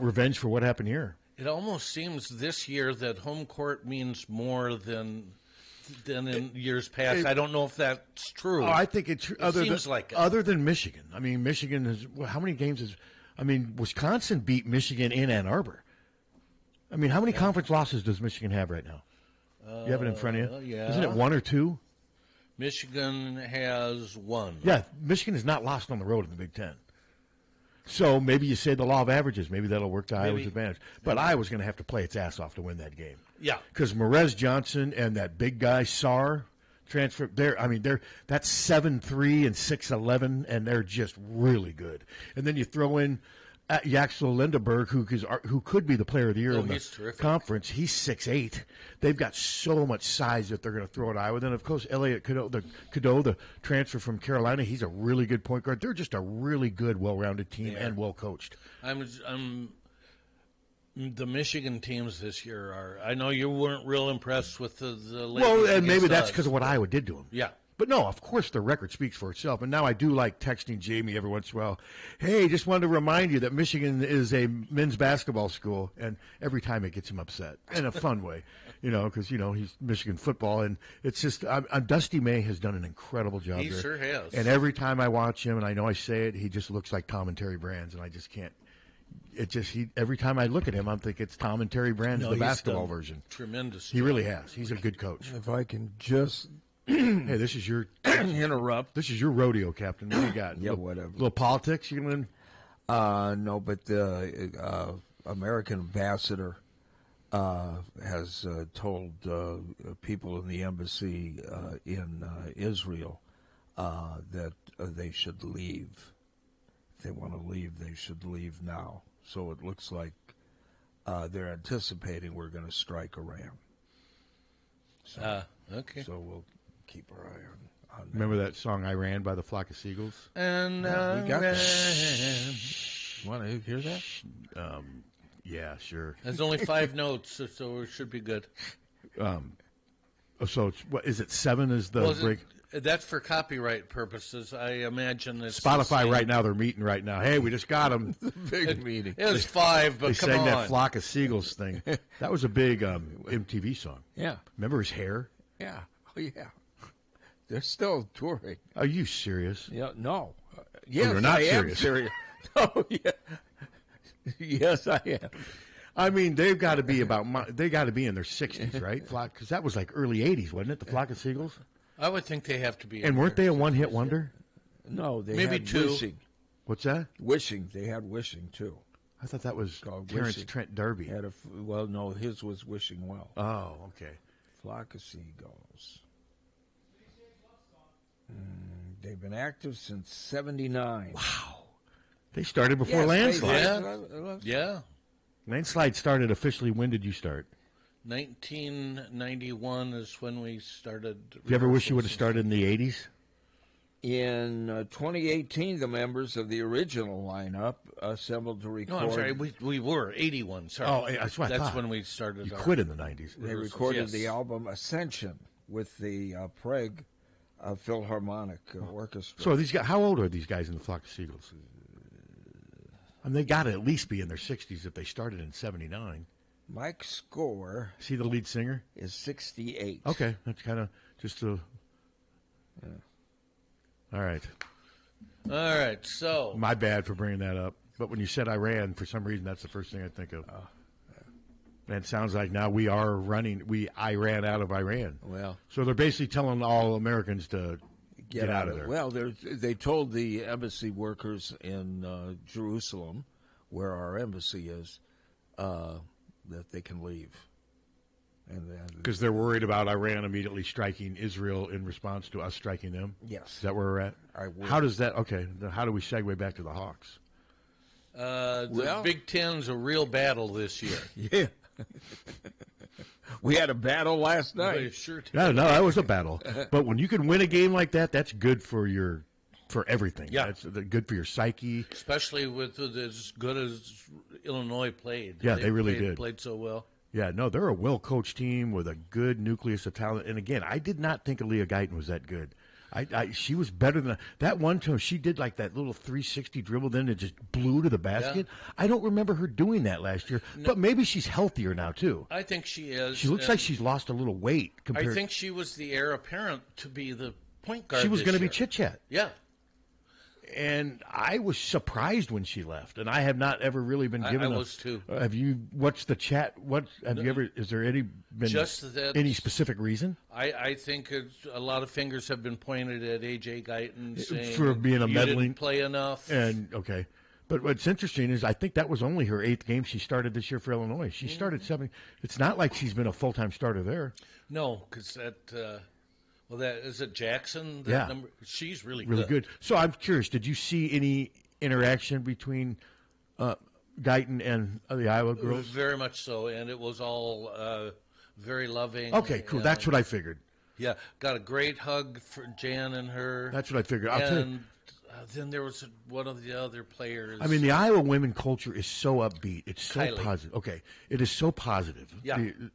revenge for what happened here. It almost seems this year that home court means more than in years past. I don't know if that's true. Oh, I think it's true. Other than Michigan. Michigan has how many games is? Wisconsin beat Michigan in Ann Arbor. How many conference losses does Michigan have right now? You have it in front of you? Yeah. Isn't it 1 or 2? Michigan has 1. Yeah, Michigan has not lost on the road in the Big Ten. So maybe you say the law of averages. Maybe that'll work to Iowa's advantage. But Iowa's going to have to play its ass off to win that game. Yeah. Because Merez Johnson and that big guy, Sarr, transfer, that's 7'3" and 6'11", and they're just really good. And then you throw in Yaxel Lindeberg, who could be the player of the year in the conference. He's 6'8". They've got so much size that they're going to throw at Iowa. Then, of course, Elliot Cadeau, the transfer from Carolina, he's a really good point guard. They're just a really good, well-rounded team and well-coached. The Michigan teams this year are. I know you weren't real impressed with the well, and maybe that's because of what Iowa did to them. Yeah. But no, of course the record speaks for itself. And now I do like texting Jamie every once in a while. Hey, just wanted to remind you that Michigan is a men's basketball school. And every time it gets him upset in a fun way, because, he's Michigan football. And it's just, Dusty May has done an incredible job there. He sure has. And every time I watch him, and I know I say it, he just looks like Tom and Terry Brands. And I just can't. Every time I look at him, I'm thinking it's Tom and Terry Brands, the basketball version. Tremendous. He really has. He's a good coach. If I can just hey, this is your interrupt. This is your rodeo, Captain. What do you got? Yeah, whatever. Little politics you can win? No, but the American ambassador has told people in the embassy in Israel that they should leave. If they want to leave, they should leave now. So it looks like they're anticipating we're going to strike Iran. So, okay. So we'll keep our eye on that. Remember that song "Iran" by the Flock of Seagulls? And we got want to hear that? Yeah, sure. There's only 5 notes, so it should be good. So it's, what is it? 7 is the break. That's for copyright purposes. I imagine it's Spotify right now. They're meeting right now. Hey, we just got them. Big meeting. It was 5, but they come sang on. that Flock of Seagulls thing. That was a big MTV song. Yeah. Remember his hair? Yeah. Oh, yeah. They're still touring. Are you serious? Yeah. No. Yes, you're not I serious. am serious. Oh, yeah. Yes, I am. They've got to be they got to be in their 60s, right? Flock, because that was like early 80s, wasn't it? The Flock of Seagulls. I would think they have to be. And weren't they a one-hit wonder? No, they maybe had 2. Wishing. What's that? Wishing. They had Wishing too. I thought that was called Terrence Wishing. Trent D'Arby. No, his was Wishing Well. Oh, okay. Flock of Seagulls. They've been active since 79. Wow. They started before Landslide. Yeah. Landslide started officially. When did you start? 1991 is when we started. Do you ever wish you would have started in the 80s? In 2018, the members of the original lineup assembled to record. No, I'm sorry. We were 81. Sorry. Oh, that's what I thought. That's when we started. You quit in the 90s. They recorded the album Ascension with the Prague Philharmonic Orchestra. So these guys, how old are these guys in the Flock of Seagulls? I mean, they got to at least be in their 60s if they started in 79. Mike Score. Is he the lead singer? Is 68. Okay, that's kind of just a... Yeah. All right. All right, so... My bad for bringing that up. But when you said Iran, for some reason, that's the first thing I think of. And it sounds like now we ran out of Iran. Well... So they're basically telling all Americans to get out of there. Well, they told the embassy workers in Jerusalem, where our embassy is, that they can leave. Because they're worried about Iran immediately striking Israel in response to us striking them? Yes. Is that where we're at? How does that... Okay, how do we segue back to the Hawks? The Big Ten's a real battle this year. Yeah. We had a battle last night. Well, sure did. No, that was a battle. But when you can win a game like that, that's good for everything. Yeah. That's good for your psyche. Especially with as good as Illinois played. Yeah, they really did. Played so well. Yeah, no, they're a well-coached team with a good nucleus of talent. And again, I did not think Aaliyah Guyton was that good. She was better than that one time. She did like that little 360 dribble, then it just blew to the basket. Yeah. I don't remember her doing that last year, but maybe she's healthier now too. I think she is. She looks like she's lost a little weight. I think she was the heir apparent to be the point guard. She was going to be Chit Chit-Chat. Yeah. And I was surprised when she left, and I have not ever really been given. I was too. Have you watched the chat? You ever? Is there any any specific reason? I think a lot of fingers have been pointed at AJ Guyton saying for being a meddling, didn't play enough. And okay, but what's interesting is I think that was only her 8th game she started this year for Illinois. She started 7. It's not like she's been a full-time starter there. No, because that. Well, that is it. Jackson. Yeah, she's really good. So I'm curious. Did you see any interaction between Guyton and the Iowa girls? Very much so, and it was all very loving. Okay, cool. That's what I figured. Yeah, got a great hug for Jan and her. That's what I figured. And then there was one of the other players. I mean, the Iowa women culture is so upbeat. It's so Kylie. positive. Okay, it is so positive. Yeah, and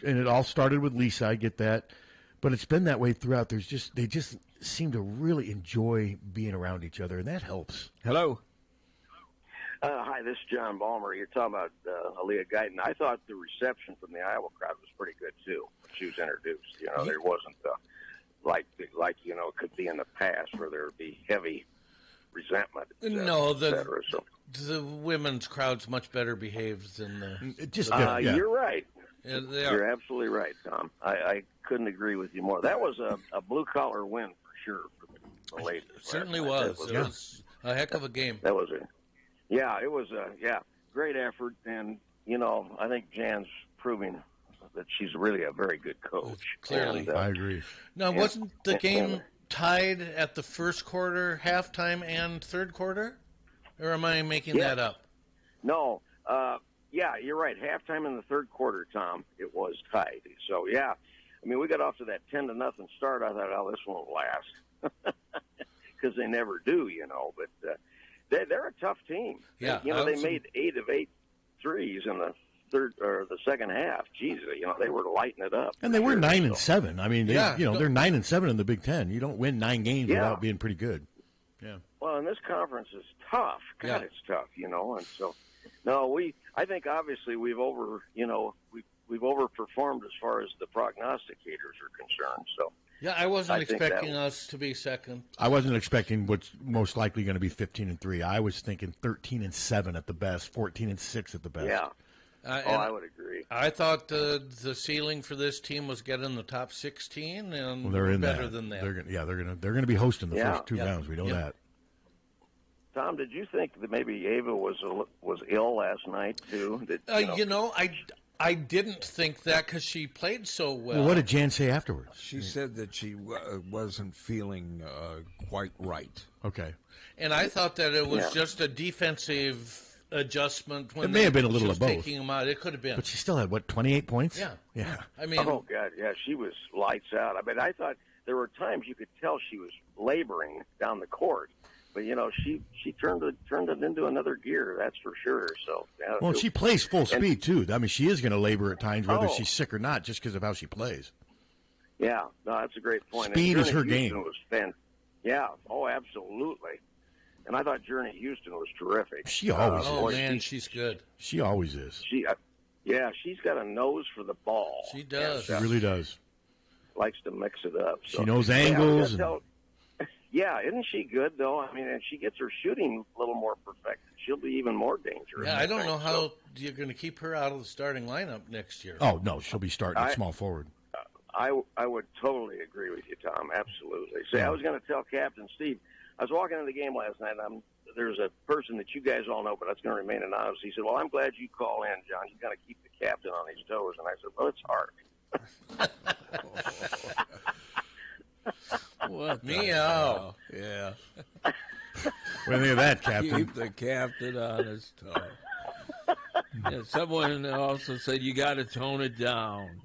it all started with Lisa. I get that. But it's been that way throughout. They just seem to really enjoy being around each other, and that helps. Hello. Hi, this is John Balmer. You're talking about Aaliyah Guyton. I thought the reception from the Iowa crowd was pretty good too when she was introduced. You know, there wasn't like it could be in the past where there would be heavy resentment. No, cetera. The women's crowd's much better behaved than the. You're right. Yeah, you're absolutely right, Tom. I couldn't agree with you more. That was a blue-collar win for sure for the ladies. It certainly was. It was a heck of a game. That was it. Yeah, it was great effort. And, I think Jan's proving that she's really a very good coach. Clearly. And, I agree. Now, wasn't the game tied at the first quarter, halftime, and third quarter? Or am I making that up? No. Yeah, you're right. Halftime in the third quarter, Tom, it was tied. So, yeah, I mean, we got off to that 10-0 start. I thought, oh, this won't last. Because they never do, But they're a tough team. Yeah, they made 8 of 8 threes in the third or the second half. Jesus, they were lighting it up. And they were 9-7. I mean, they're 9-7 in the Big Ten. You don't win 9 games without being pretty good. Yeah. Well, and this conference is tough. God, it's tough, And so, no, I think obviously we've overperformed as far as the prognosticators are concerned. So. Yeah, I wasn't expecting us to be second. I wasn't expecting what's most likely going to be 15-3. I was thinking 13-7 at the best, 14-6 at the best. Yeah. I would agree. I thought the ceiling for this team was getting in the top 16, and they're in better than that. They're gonna be hosting the first 2 rounds. We know that. Tom, did you think that maybe Ava was ill last night too? I didn't think that because she played so well. Well, what did Jan say afterwards? She said that she wasn't feeling quite right. Okay. And I thought that it was just a defensive adjustment. When It may have been a little she of was both. taking him out. It could have been. But she still had, 28 points? Yeah. Yeah. I mean, oh God, yeah, she was lights out. I mean, I thought there were times you could tell she was laboring down the court, but she turned it into another gear. That's for sure. So Well, she plays full speed too. I mean, she is going to labor at times, whether she's sick or not, just because of how she plays. Yeah, no, that's a great point. Speed is her Houston game. Was yeah, absolutely. And I thought Journey Houston was terrific. She always is. oh man, she's good. She always is. She's got a nose for the ball. She does. She really does. Likes to mix it up. So. She knows angles. Yeah, isn't she good though? I mean, and she gets her shooting a little more perfected. She'll be even more dangerous. Yeah, I don't know how you're going to keep her out of the starting lineup next year. Oh no, she'll be starting at small forward. I would totally agree with you, Tom. Absolutely. See, I was going to tell Captain Steve. I was walking into the game last night, and there's a person that you guys all know, but that's going to remain anonymous. He said, "Well, I'm glad you call in, John. You got to keep the captain on his toes." And I said, "Well, it's hard." What? Meow. Yeah. What do you think of that, Captain? Keep the captain on his toe. Yeah, someone also said you got to tone it down.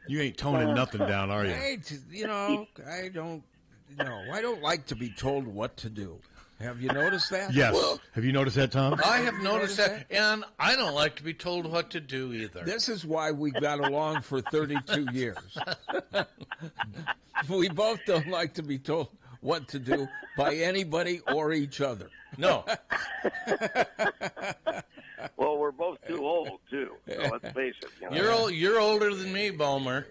You ain't toning nothing down, are you? I don't like to be told what to do. Have you noticed that? Yes. Have you noticed that, Tom? I have noticed that, and I don't like to be told what to do either. This is why we got along for 32 years. We both don't like to be told what to do by anybody or each other. No. Well, we're both too old, too. So let's face it. You're older than me, Balmer.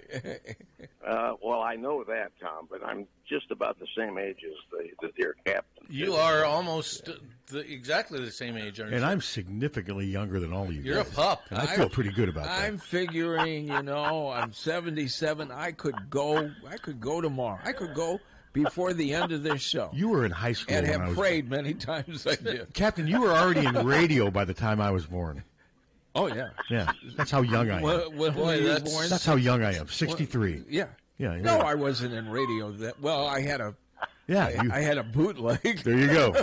Well, I know that, Tom, but I'm just about the same age as the dear captain. You are almost exactly the same age, aren't you? And I'm significantly younger than all of you. You're guys. a pup. And I feel pretty good about that. I'm figuring, I'm 77. I could go tomorrow. I could go before the end of this show. You were in high school and when have I was prayed many times. I did. Captain, you were already in radio by the time I was born. Oh yeah. Yeah, that's how young I am. When were you born? That's how young I am. 63. Yeah. Yeah. No, I wasn't in radio. I had a. Yeah. I had a bootleg. There you go.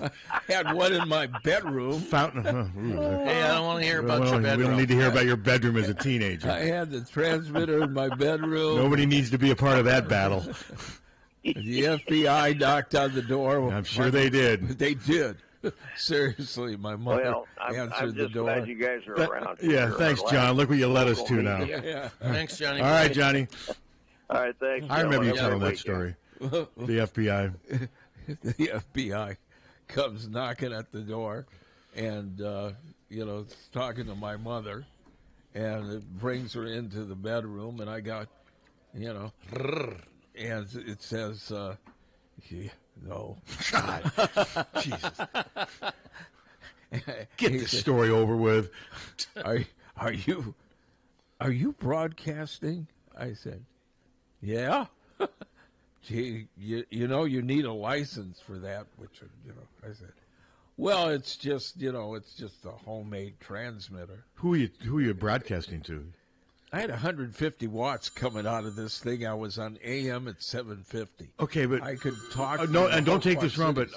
I had one in my bedroom. Fountain. Hey, I don't want to hear about your bedroom. We don't need to hear about your bedroom as a teenager. I had the transmitter in my bedroom. Nobody needs to be a part of that battle. The FBI knocked on the door. I'm sure they did. They did. Seriously, my mother answered the door. Glad you guys are around. Yeah, thanks, John. Look what you led us to now. Yeah. Thanks, Johnny. All right, Johnny. All right, thanks. I remember you telling that story. The FBI. The FBI comes knocking at the door and, talking to my mother, and it brings her into the bedroom, and I got, and it says, no. God. Jesus. Get this story over with. Are you broadcasting? I said, yeah. Gee, you need a license for that, which, I said, well, it's just a homemade transmitter. Who are you broadcasting to? I had 150 watts coming out of this thing. I was on AM at 750. Okay, but I could talk. No, and don't take this wrong, but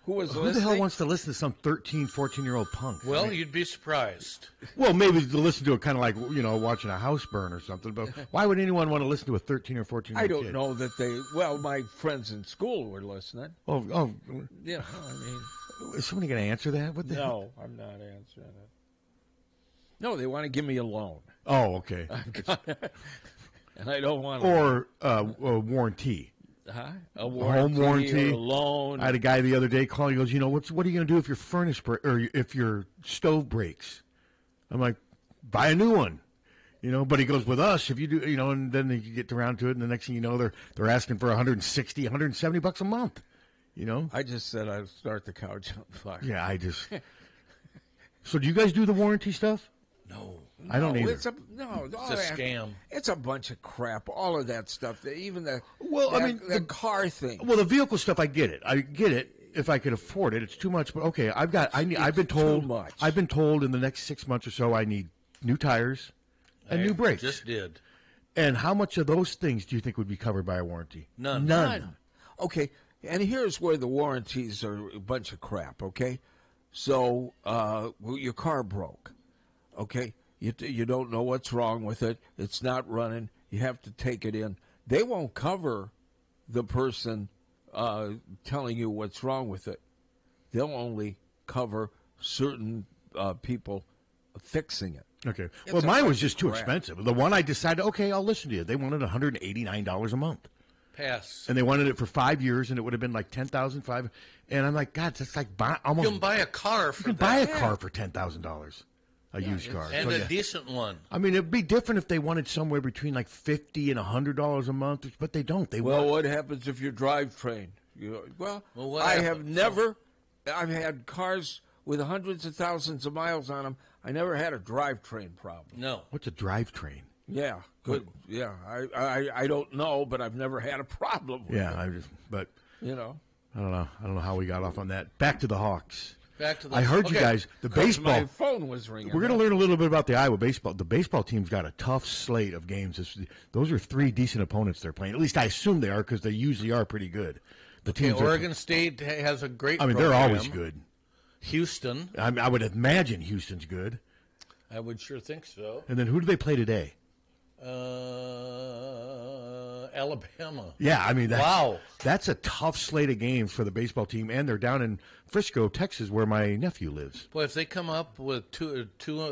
who the hell wants to listen to some 13, 14-year-old punk? Well, you'd be surprised. Well, maybe to listen to it kind of like, watching a house burn or something, but why would anyone want to listen to a 13 or 14-year-old I don't kid? know that my friends in school were listening. Oh. Yeah, I mean. Is somebody going to answer that? What the hell? No, I'm not answering it. No, they want to give me a loan. Oh, okay. And I don't want or a warranty. A warranty, home warranty, or a loan. I had a guy the other day call. He goes, what are you going to do if your furnace or if your stove breaks? I'm like, buy a new one. But he goes, with us, if you do, and then you get around to it, and the next thing you know, they're asking for $160, $170 a month. I just said I'd start the couch on fire. Yeah, So do you guys do the warranty stuff? No. I don't either. It's a scam. It's a bunch of crap. All of that stuff. Even the the car thing. Well, the vehicle stuff, I get it. if I could afford it. It's too much, but okay. I've been told in the next 6 months or so I need new tires and new brakes. Just did. And how much of those things do you think would be covered by a warranty? None. Okay, and here's where the warranties are a bunch of crap, okay? So your car broke, okay? You don't know what's wrong with it. It's not running. You have to take it in. They won't cover the person telling you what's wrong with it. They'll only cover certain people fixing it. Okay. Well, mine was just too expensive. The one I decided, okay, I'll listen to you. They wanted $189 a month. Pass. And they wanted it for 5 years, and it would have been like $10,500. And I'm like, God, that's like almost. You can buy a car for You can buy a car for $10,000. A used car. And a decent one. I mean, it'd be different if they wanted somewhere between like $50 and $100 a month, but they don't. What happens if your drivetrain? I've had cars with hundreds of thousands of miles on them. I never had a drivetrain problem. No. What's a drivetrain? Yeah, good. Yeah, I don't know, but I've never had a problem with it. I don't know. I don't know how we got off on that. Back to the Hawks. I heard you guys. The baseball. My phone was ringing. We're going to learn a little bit about the Iowa baseball. The baseball team's got a tough slate of games. Those are 3 decent opponents they're playing. At least I assume they are because they usually are pretty good. Oregon State has a great program. They're always good. Houston. I would imagine Houston's good. I would sure think so. And then who do they play today? Alabama. Yeah, I mean, that's a tough slate of games for the baseball team, and they're down in Frisco, Texas, where my nephew lives. Boy, if they come up with two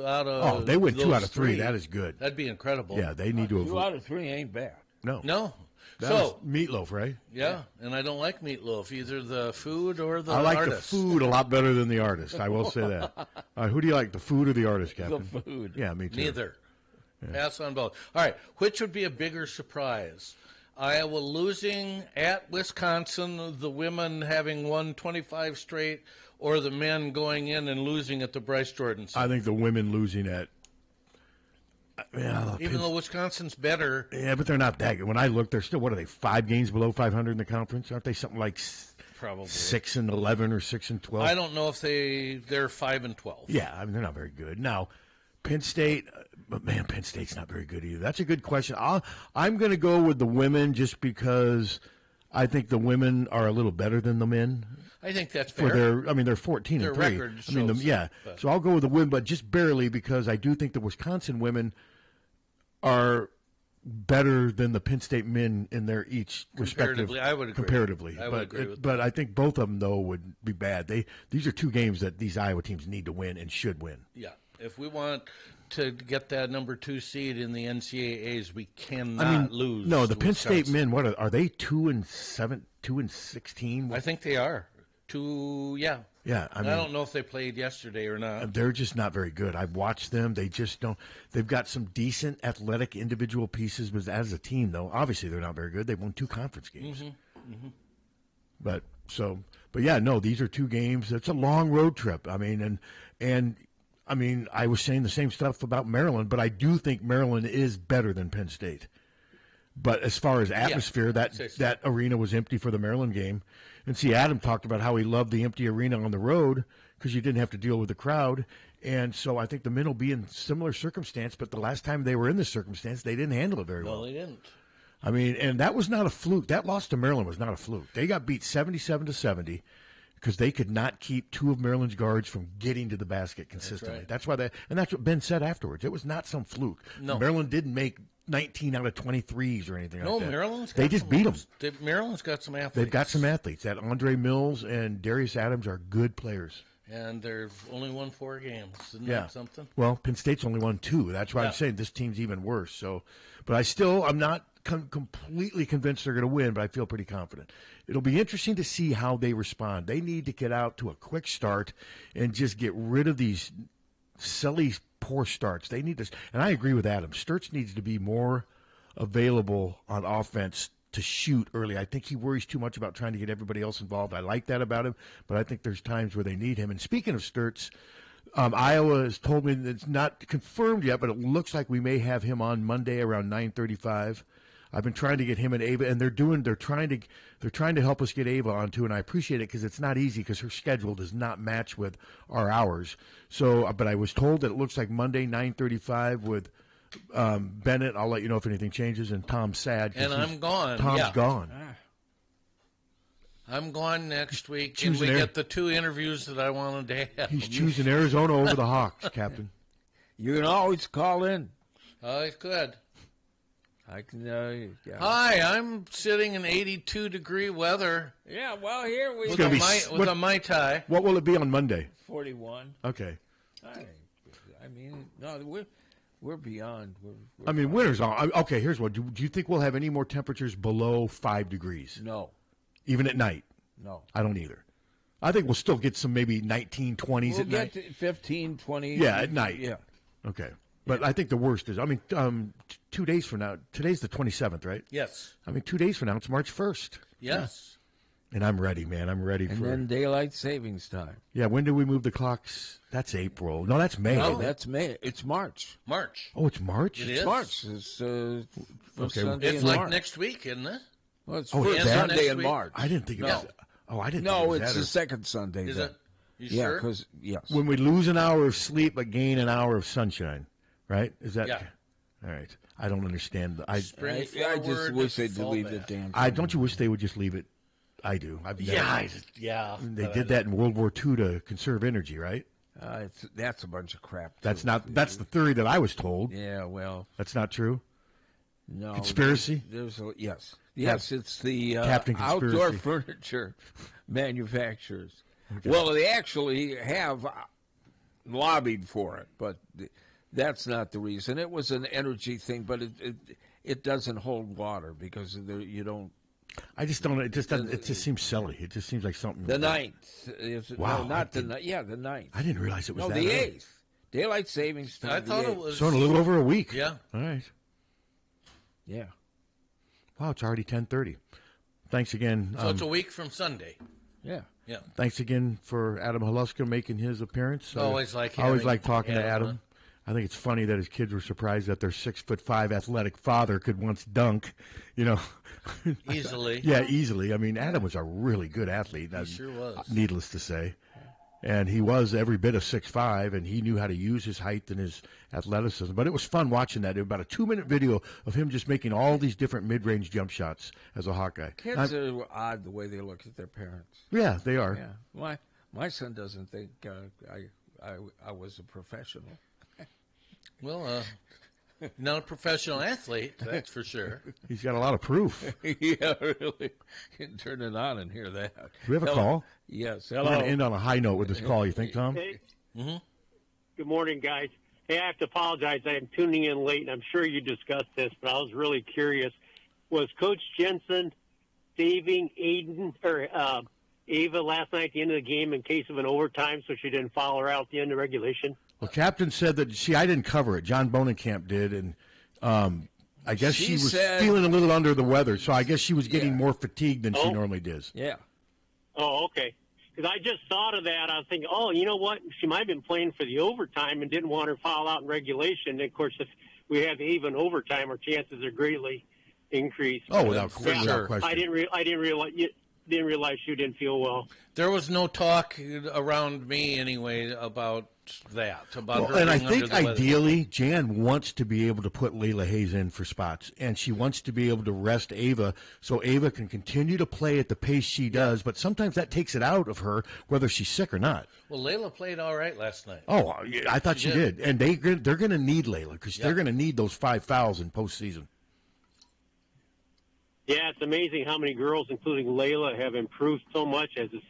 out of they win 2 out of 3. 3, That is good. That'd be incredible. Yeah, they need to 2 out of 3 ain't bad. No. So meatloaf, right? Yeah, and I don't like meatloaf, either the food or the I like artist. the food a lot better than the artist. I will say that. Who do you like, the food or the artist, Captain? The food. Yeah, me too. Neither. Yeah. Pass on both. All right, which would be a bigger surprise? Iowa losing at Wisconsin, the women having won 25 straight, or the men going in and losing at the Bryce Jordan Center? I think the women losing at. Even though Wisconsin's better. Yeah, but they're not that good. When I look, they're still, what are they, 5 games below 500 in the conference? Aren't they something like probably 6-11 or 6-12? I don't know if they're 5-12. Yeah, I mean, they're not very good. Now, Penn State, but man, Penn State's not very good either. That's a good question. I'm going to go with the women just because I think the women are a little better than the men. I think that's fair. They're 14-3. Their record shows but. So I'll go with the women, but just barely because I do think the Wisconsin women are better than the Penn State men in their each respective. I would agree. Comparatively, I would agree with but I think both of them though would be bad. These are 2 games that these Iowa teams need to win and should win. Yeah, if we want to get that number 2 seed in the NCAAs, we cannot lose. No, the Penn Wisconsin. State men. What are they? 2-7, 2-16? I think they are 2. Yeah. Yeah, I don't know if they played yesterday or not. They're just not very good. I've watched them. They just don't. They've got some decent athletic individual pieces, but as a team, though, obviously they're not very good. They've won 2 conference games. Mm-hmm. But yeah, no, these are 2 games. It's a long road trip. I mean, and I mean, I was saying the same stuff about Maryland, but I do think Maryland is better than Penn State. But as far as atmosphere, that arena was empty for the Maryland game. And see, Adam talked about how he loved the empty arena on the road because you didn't have to deal with the crowd. And so I think the men will be in similar circumstance, but the last time they were in this circumstance, they didn't handle it very well. No, they didn't. I mean, and that was not a fluke. That loss to Maryland was not a fluke. They got beat 77-70 because they could not keep 2 of Maryland's guards from getting to the basket consistently. That's why and that's what Ben said afterwards. It was not some fluke. No. Maryland didn't make 19 out of 23s or anything like that. Maryland's they just beat them. Maryland's got some athletes. They've got some athletes. That Andre Mills and Darius Adams are good players. And they've only won 4 games. Isn't that something? Well, Penn State's only won 2. That's why I'm saying this team's even worse. So, but I'm not completely convinced they're going to win, but I feel pretty confident. It'll be interesting to see how they respond. They need to get out to a quick start and just get rid of these silly poor starts. They need to, and I agree with Adam. Sturtz needs to be more available on offense to shoot early. I think he worries too much about trying to get everybody else involved. I like that about him, but I think there's times where they need him. And speaking of Sturtz, Iowa has told me that it's not confirmed yet, but it looks like we may have him on Monday around 9:35. I've been trying to get him and Ava, and they're trying to help us get Ava on too, and I appreciate it because it's not easy because her schedule does not match with our hours. So, but I was told that it looks like Monday 9:35 with Bennett. I'll let you know if anything changes. And Tom's sad. And I'm gone. Tom's gone. I'm gone next week, and we get the 2 interviews that I wanted to have. He's choosing Arizona over the Hawks, Captain. You can always call in. Always could. I can. Yeah. Hi, I'm sitting in 82-degree weather. Yeah, well, here we with a Mai Tai. What will it be on Monday? 41. Okay. I mean, no, we're beyond. I mean, winter's on. Okay, here's what. Do you think we'll have any more temperatures below 5 degrees? No. Even at night? No. I don't either. I think we'll still get some maybe 19, 20s at night. We'll get 15, 20. Yeah, at night. Yeah. Okay. But I think the worst is, 2 days from now, today's the 27th, right? Yes. 2 days from now, it's March 1st. Yes. Yeah. And I'm ready, man. I'm ready and then daylight savings time. Yeah, when do we move the clocks? That's April. No, that's May. No, that's May. It's March. March. Oh, it's March? It's March. It's Sunday it's like March. next week, isn't it? Well, it's first Sunday in March. I didn't think it was. Oh, I didn't. No, think it was it's the second Sunday. Is then. it? You yeah, sure? because yes. When we lose an hour of sleep but gain an hour of sunshine, right? Is that? Yeah. All right. I don't understand. I just wish they'd leave the damn thing. Don't you wish they would just leave it? I do. Yeah. They did that in World War II to conserve energy, right? That's a bunch of crap. That's not. That's the theory that I was told. Yeah, well, that's not true. No conspiracy. Yes, it's the Captain outdoor furniture manufacturers. Okay. Well, they actually have lobbied for it, but that's not the reason. It was an energy thing, but it doesn't hold water because you don't. I just don't. It just doesn't. It just seems silly. It just seems like something. The 9th. Wow. No, not the 9th. Yeah, the 9th. I didn't realize it was that the early. 8th. Daylight savings time. I thought it was. So in a little over a week. Yeah. All right. Yeah. Wow, it's already 10:30. Thanks again. So it's a week from Sunday. Yeah. Yeah. Thanks again for Adam Haluska making his appearance. Always like talking to Adam. I think it's funny that his kids were surprised that their 6'5" athletic father could once dunk, easily. Yeah, easily. I mean, Adam was a really good athlete. He sure was. Needless to say. And he was every bit of 6'5", and he knew how to use his height and his athleticism. But it was fun watching that. It was about a 2-minute video of him just making all these different mid-range jump shots as a Hawkeye. Kids are odd the way they look at their parents. Yeah, they are. Yeah. My son doesn't think I was a professional. Well, not a professional athlete, that's for sure. He's got a lot of proof. Yeah, really. You can turn it on and hear that. Do we have a call? Yes. Hello. We're going to end on a high note with this call, you think, Tom? Hey. Mm-hmm. Good morning, guys. Hey, I have to apologize. I am tuning in late, and I'm sure you discussed this, but I was really curious. Was Coach Jensen saving Ava last night at the end of the game in case of an overtime so she didn't foul her out at the end of regulation? Well, Captain said that I didn't cover it. John Bonenkamp did, and I guess she was feeling a little under the weather, so I guess she was getting more fatigued than she normally does. Yeah. Oh, okay. Because I just thought of that. I was thinking, you know what? She might have been playing for the overtime and didn't want her foul out in regulation. And, of course, if we have even overtime, our chances are greatly increased. Oh, without question. I didn't realize she didn't feel well. There was no talk around me anyway about that. Her and I being think under the weather. ideally Jan wants to be able to put Layla Hayes in for spots, and she wants to be able to rest Ava so Ava can continue to play at the pace she does, but sometimes that takes it out of her whether she's sick or not. Well, Layla played all right last night. Oh, I thought she did. And they're going to need Layla because they're going to need those 5 fouls in postseason. Yeah, it's amazing how many girls, including Layla, have improved so much as the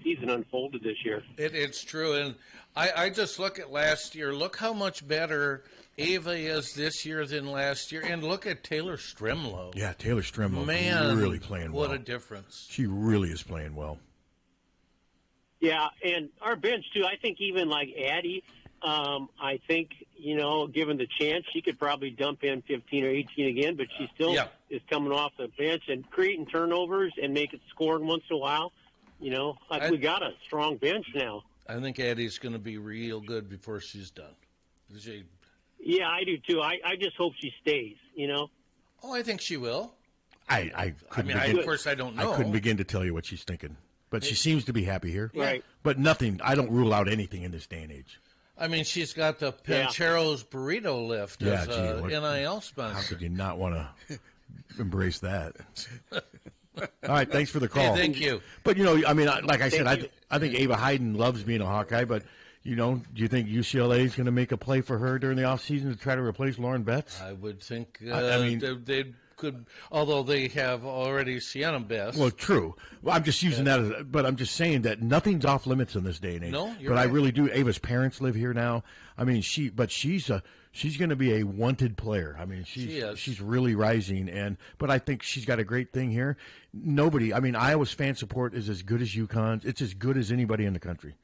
season unfolded this year. It's true, and I just look at last year. Look how much better Ava is this year than last year, and look at Taylor Strimlow. Yeah, Taylor Strimlow is really playing well. What a difference. She really is playing well. Yeah, and our bench, too, I think even like Addie, I think, given the chance, she could probably dump in 15 or 18 again, but she still is coming off the bench and creating turnovers and make it scoring once in a while. We got a strong bench now. I think Addie's going to be real good before she's done. Yeah, I do, too. I just hope she stays, Oh, I think she will. I couldn't of course, I don't know. I couldn't begin to tell you what she's thinking. But she seems to be happy here. Right. But nothing, I don't rule out anything in this day and age. I mean, she's got the Pancheros Burrito Lift as a NIL sponsor. How could you not want to embrace that? All right, thanks for the call. Hey, thank you. But, I mean, like I said, I think Ava Hayden loves being a Hawkeye, but, do you think UCLA is going to make a play for her during the offseason to try to replace Lauren Betts? I would think they could, although they have already Sienna Best. Well, true. Well, I'm just using that but I'm just saying that nothing's off limits in this day and age. No, you're but right. I really do. Ava's parents live here now. I mean, she's going to be a wanted player. I mean, she's really rising, but I think she's got a great thing here. Iowa's fan support is as good as UConn's. It's as good as anybody in the country.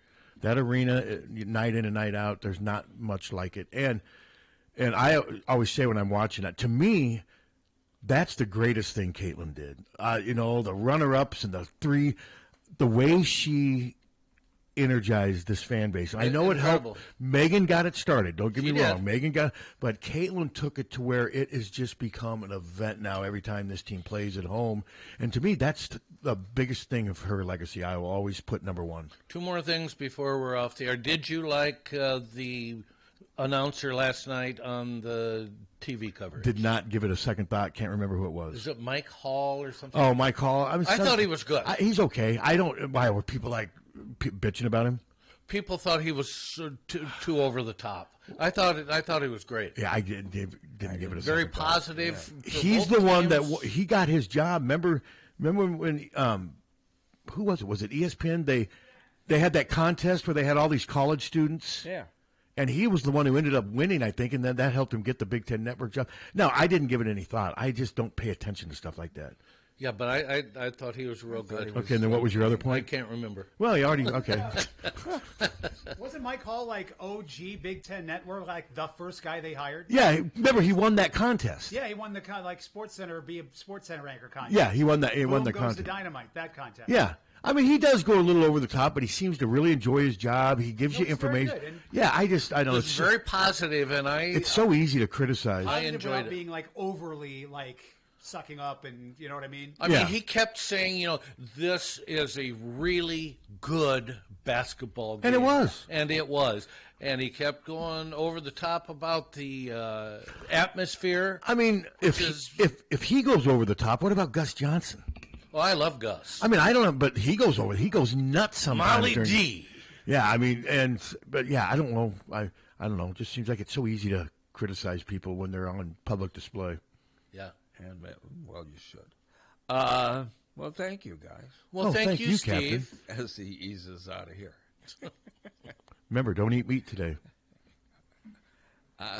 That arena, night in and night out, there's not much like it. And I always say when I'm watching that, to me, that's the greatest thing Caitlin did. The runner-ups and the way she energized this fan base. I know it helped. Megan got it started. Don't get me wrong. Megan but Caitlin took it to where it has just become an event now every time this team plays at home. And to me, that's the biggest thing of her legacy. I will always put number one. Two more things before we're off the air. Did you like the announcer last night on the TV coverage? Did not give it a second thought. Can't remember who it was. Is it Mike Hall or something? Oh, Mike Hall. I thought he was good. He's okay. Why were people bitching about him? People thought he was too over the top. I thought he was great. Yeah, I didn't give it a very second positive. Thought. He's the one that he got his job. Remember when who was it? Was it ESPN? They had that contest where they had all these college students. Yeah. And he was the one who ended up winning, I think, and then that helped him get the Big Ten Network job. No, I didn't give it any thought. I just don't pay attention to stuff like that. Yeah, but I thought he was real good. Okay, and then what was your other point? I can't remember. Well, you already, okay. Wasn't Mike Hall like OG Big Ten Network, like the first guy they hired? Yeah, remember, he won that contest. Yeah, he won the Sports Center anchor contest. Yeah, he won that. He won the goes contest. The Dynamite, that contest. Yeah. I mean, he does go a little over the top, but he seems to really enjoy his job. He gives you information. Yeah, I know it's very positive, and it's so easy to criticize. I enjoyed it. Being overly sucking up, and you know what I mean. I mean, he kept saying, this is a really good basketball game, and it was, and he kept going over the top about the atmosphere. I mean, if he goes over the top, what about Gus Johnson? Well, I love Gus. I mean, I don't know, but he goes nuts sometimes. Molly D. Yeah, I mean, but I don't know. I don't know. It just seems like it's so easy to criticize people when they're on public display. Yeah, and well, you should. Well, thank you, guys. Well, thank you, Steve. Captain. As he eases out of here. Remember, don't eat meat today.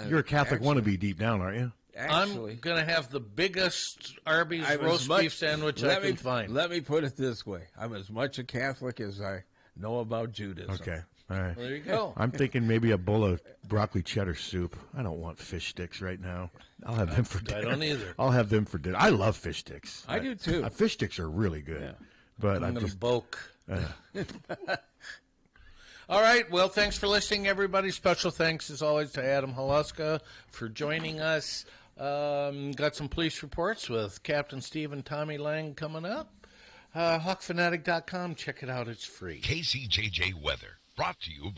You're a Catholic wannabe deep down, aren't you? Actually, I'm going to have the biggest Arby's roast beef sandwich I can find. Let me put it this way. I'm as much a Catholic as I know about Judaism. Okay. All right. Well, there you go. I'm thinking maybe a bowl of broccoli cheddar soup. I don't want fish sticks right now. I'll have them for dinner. I don't either. I'll have them for dinner. I love fish sticks. I do too. Fish sticks are really good. Yeah. But I'm going to boke. All right. Well, thanks for listening, everybody. Special thanks, as always, to Adam Haluska for joining us. Got some police reports with Captain Steve and Tommy Lang coming up. Hawkfanatic.com. Check it out. It's free. KCJJ Weather, brought to you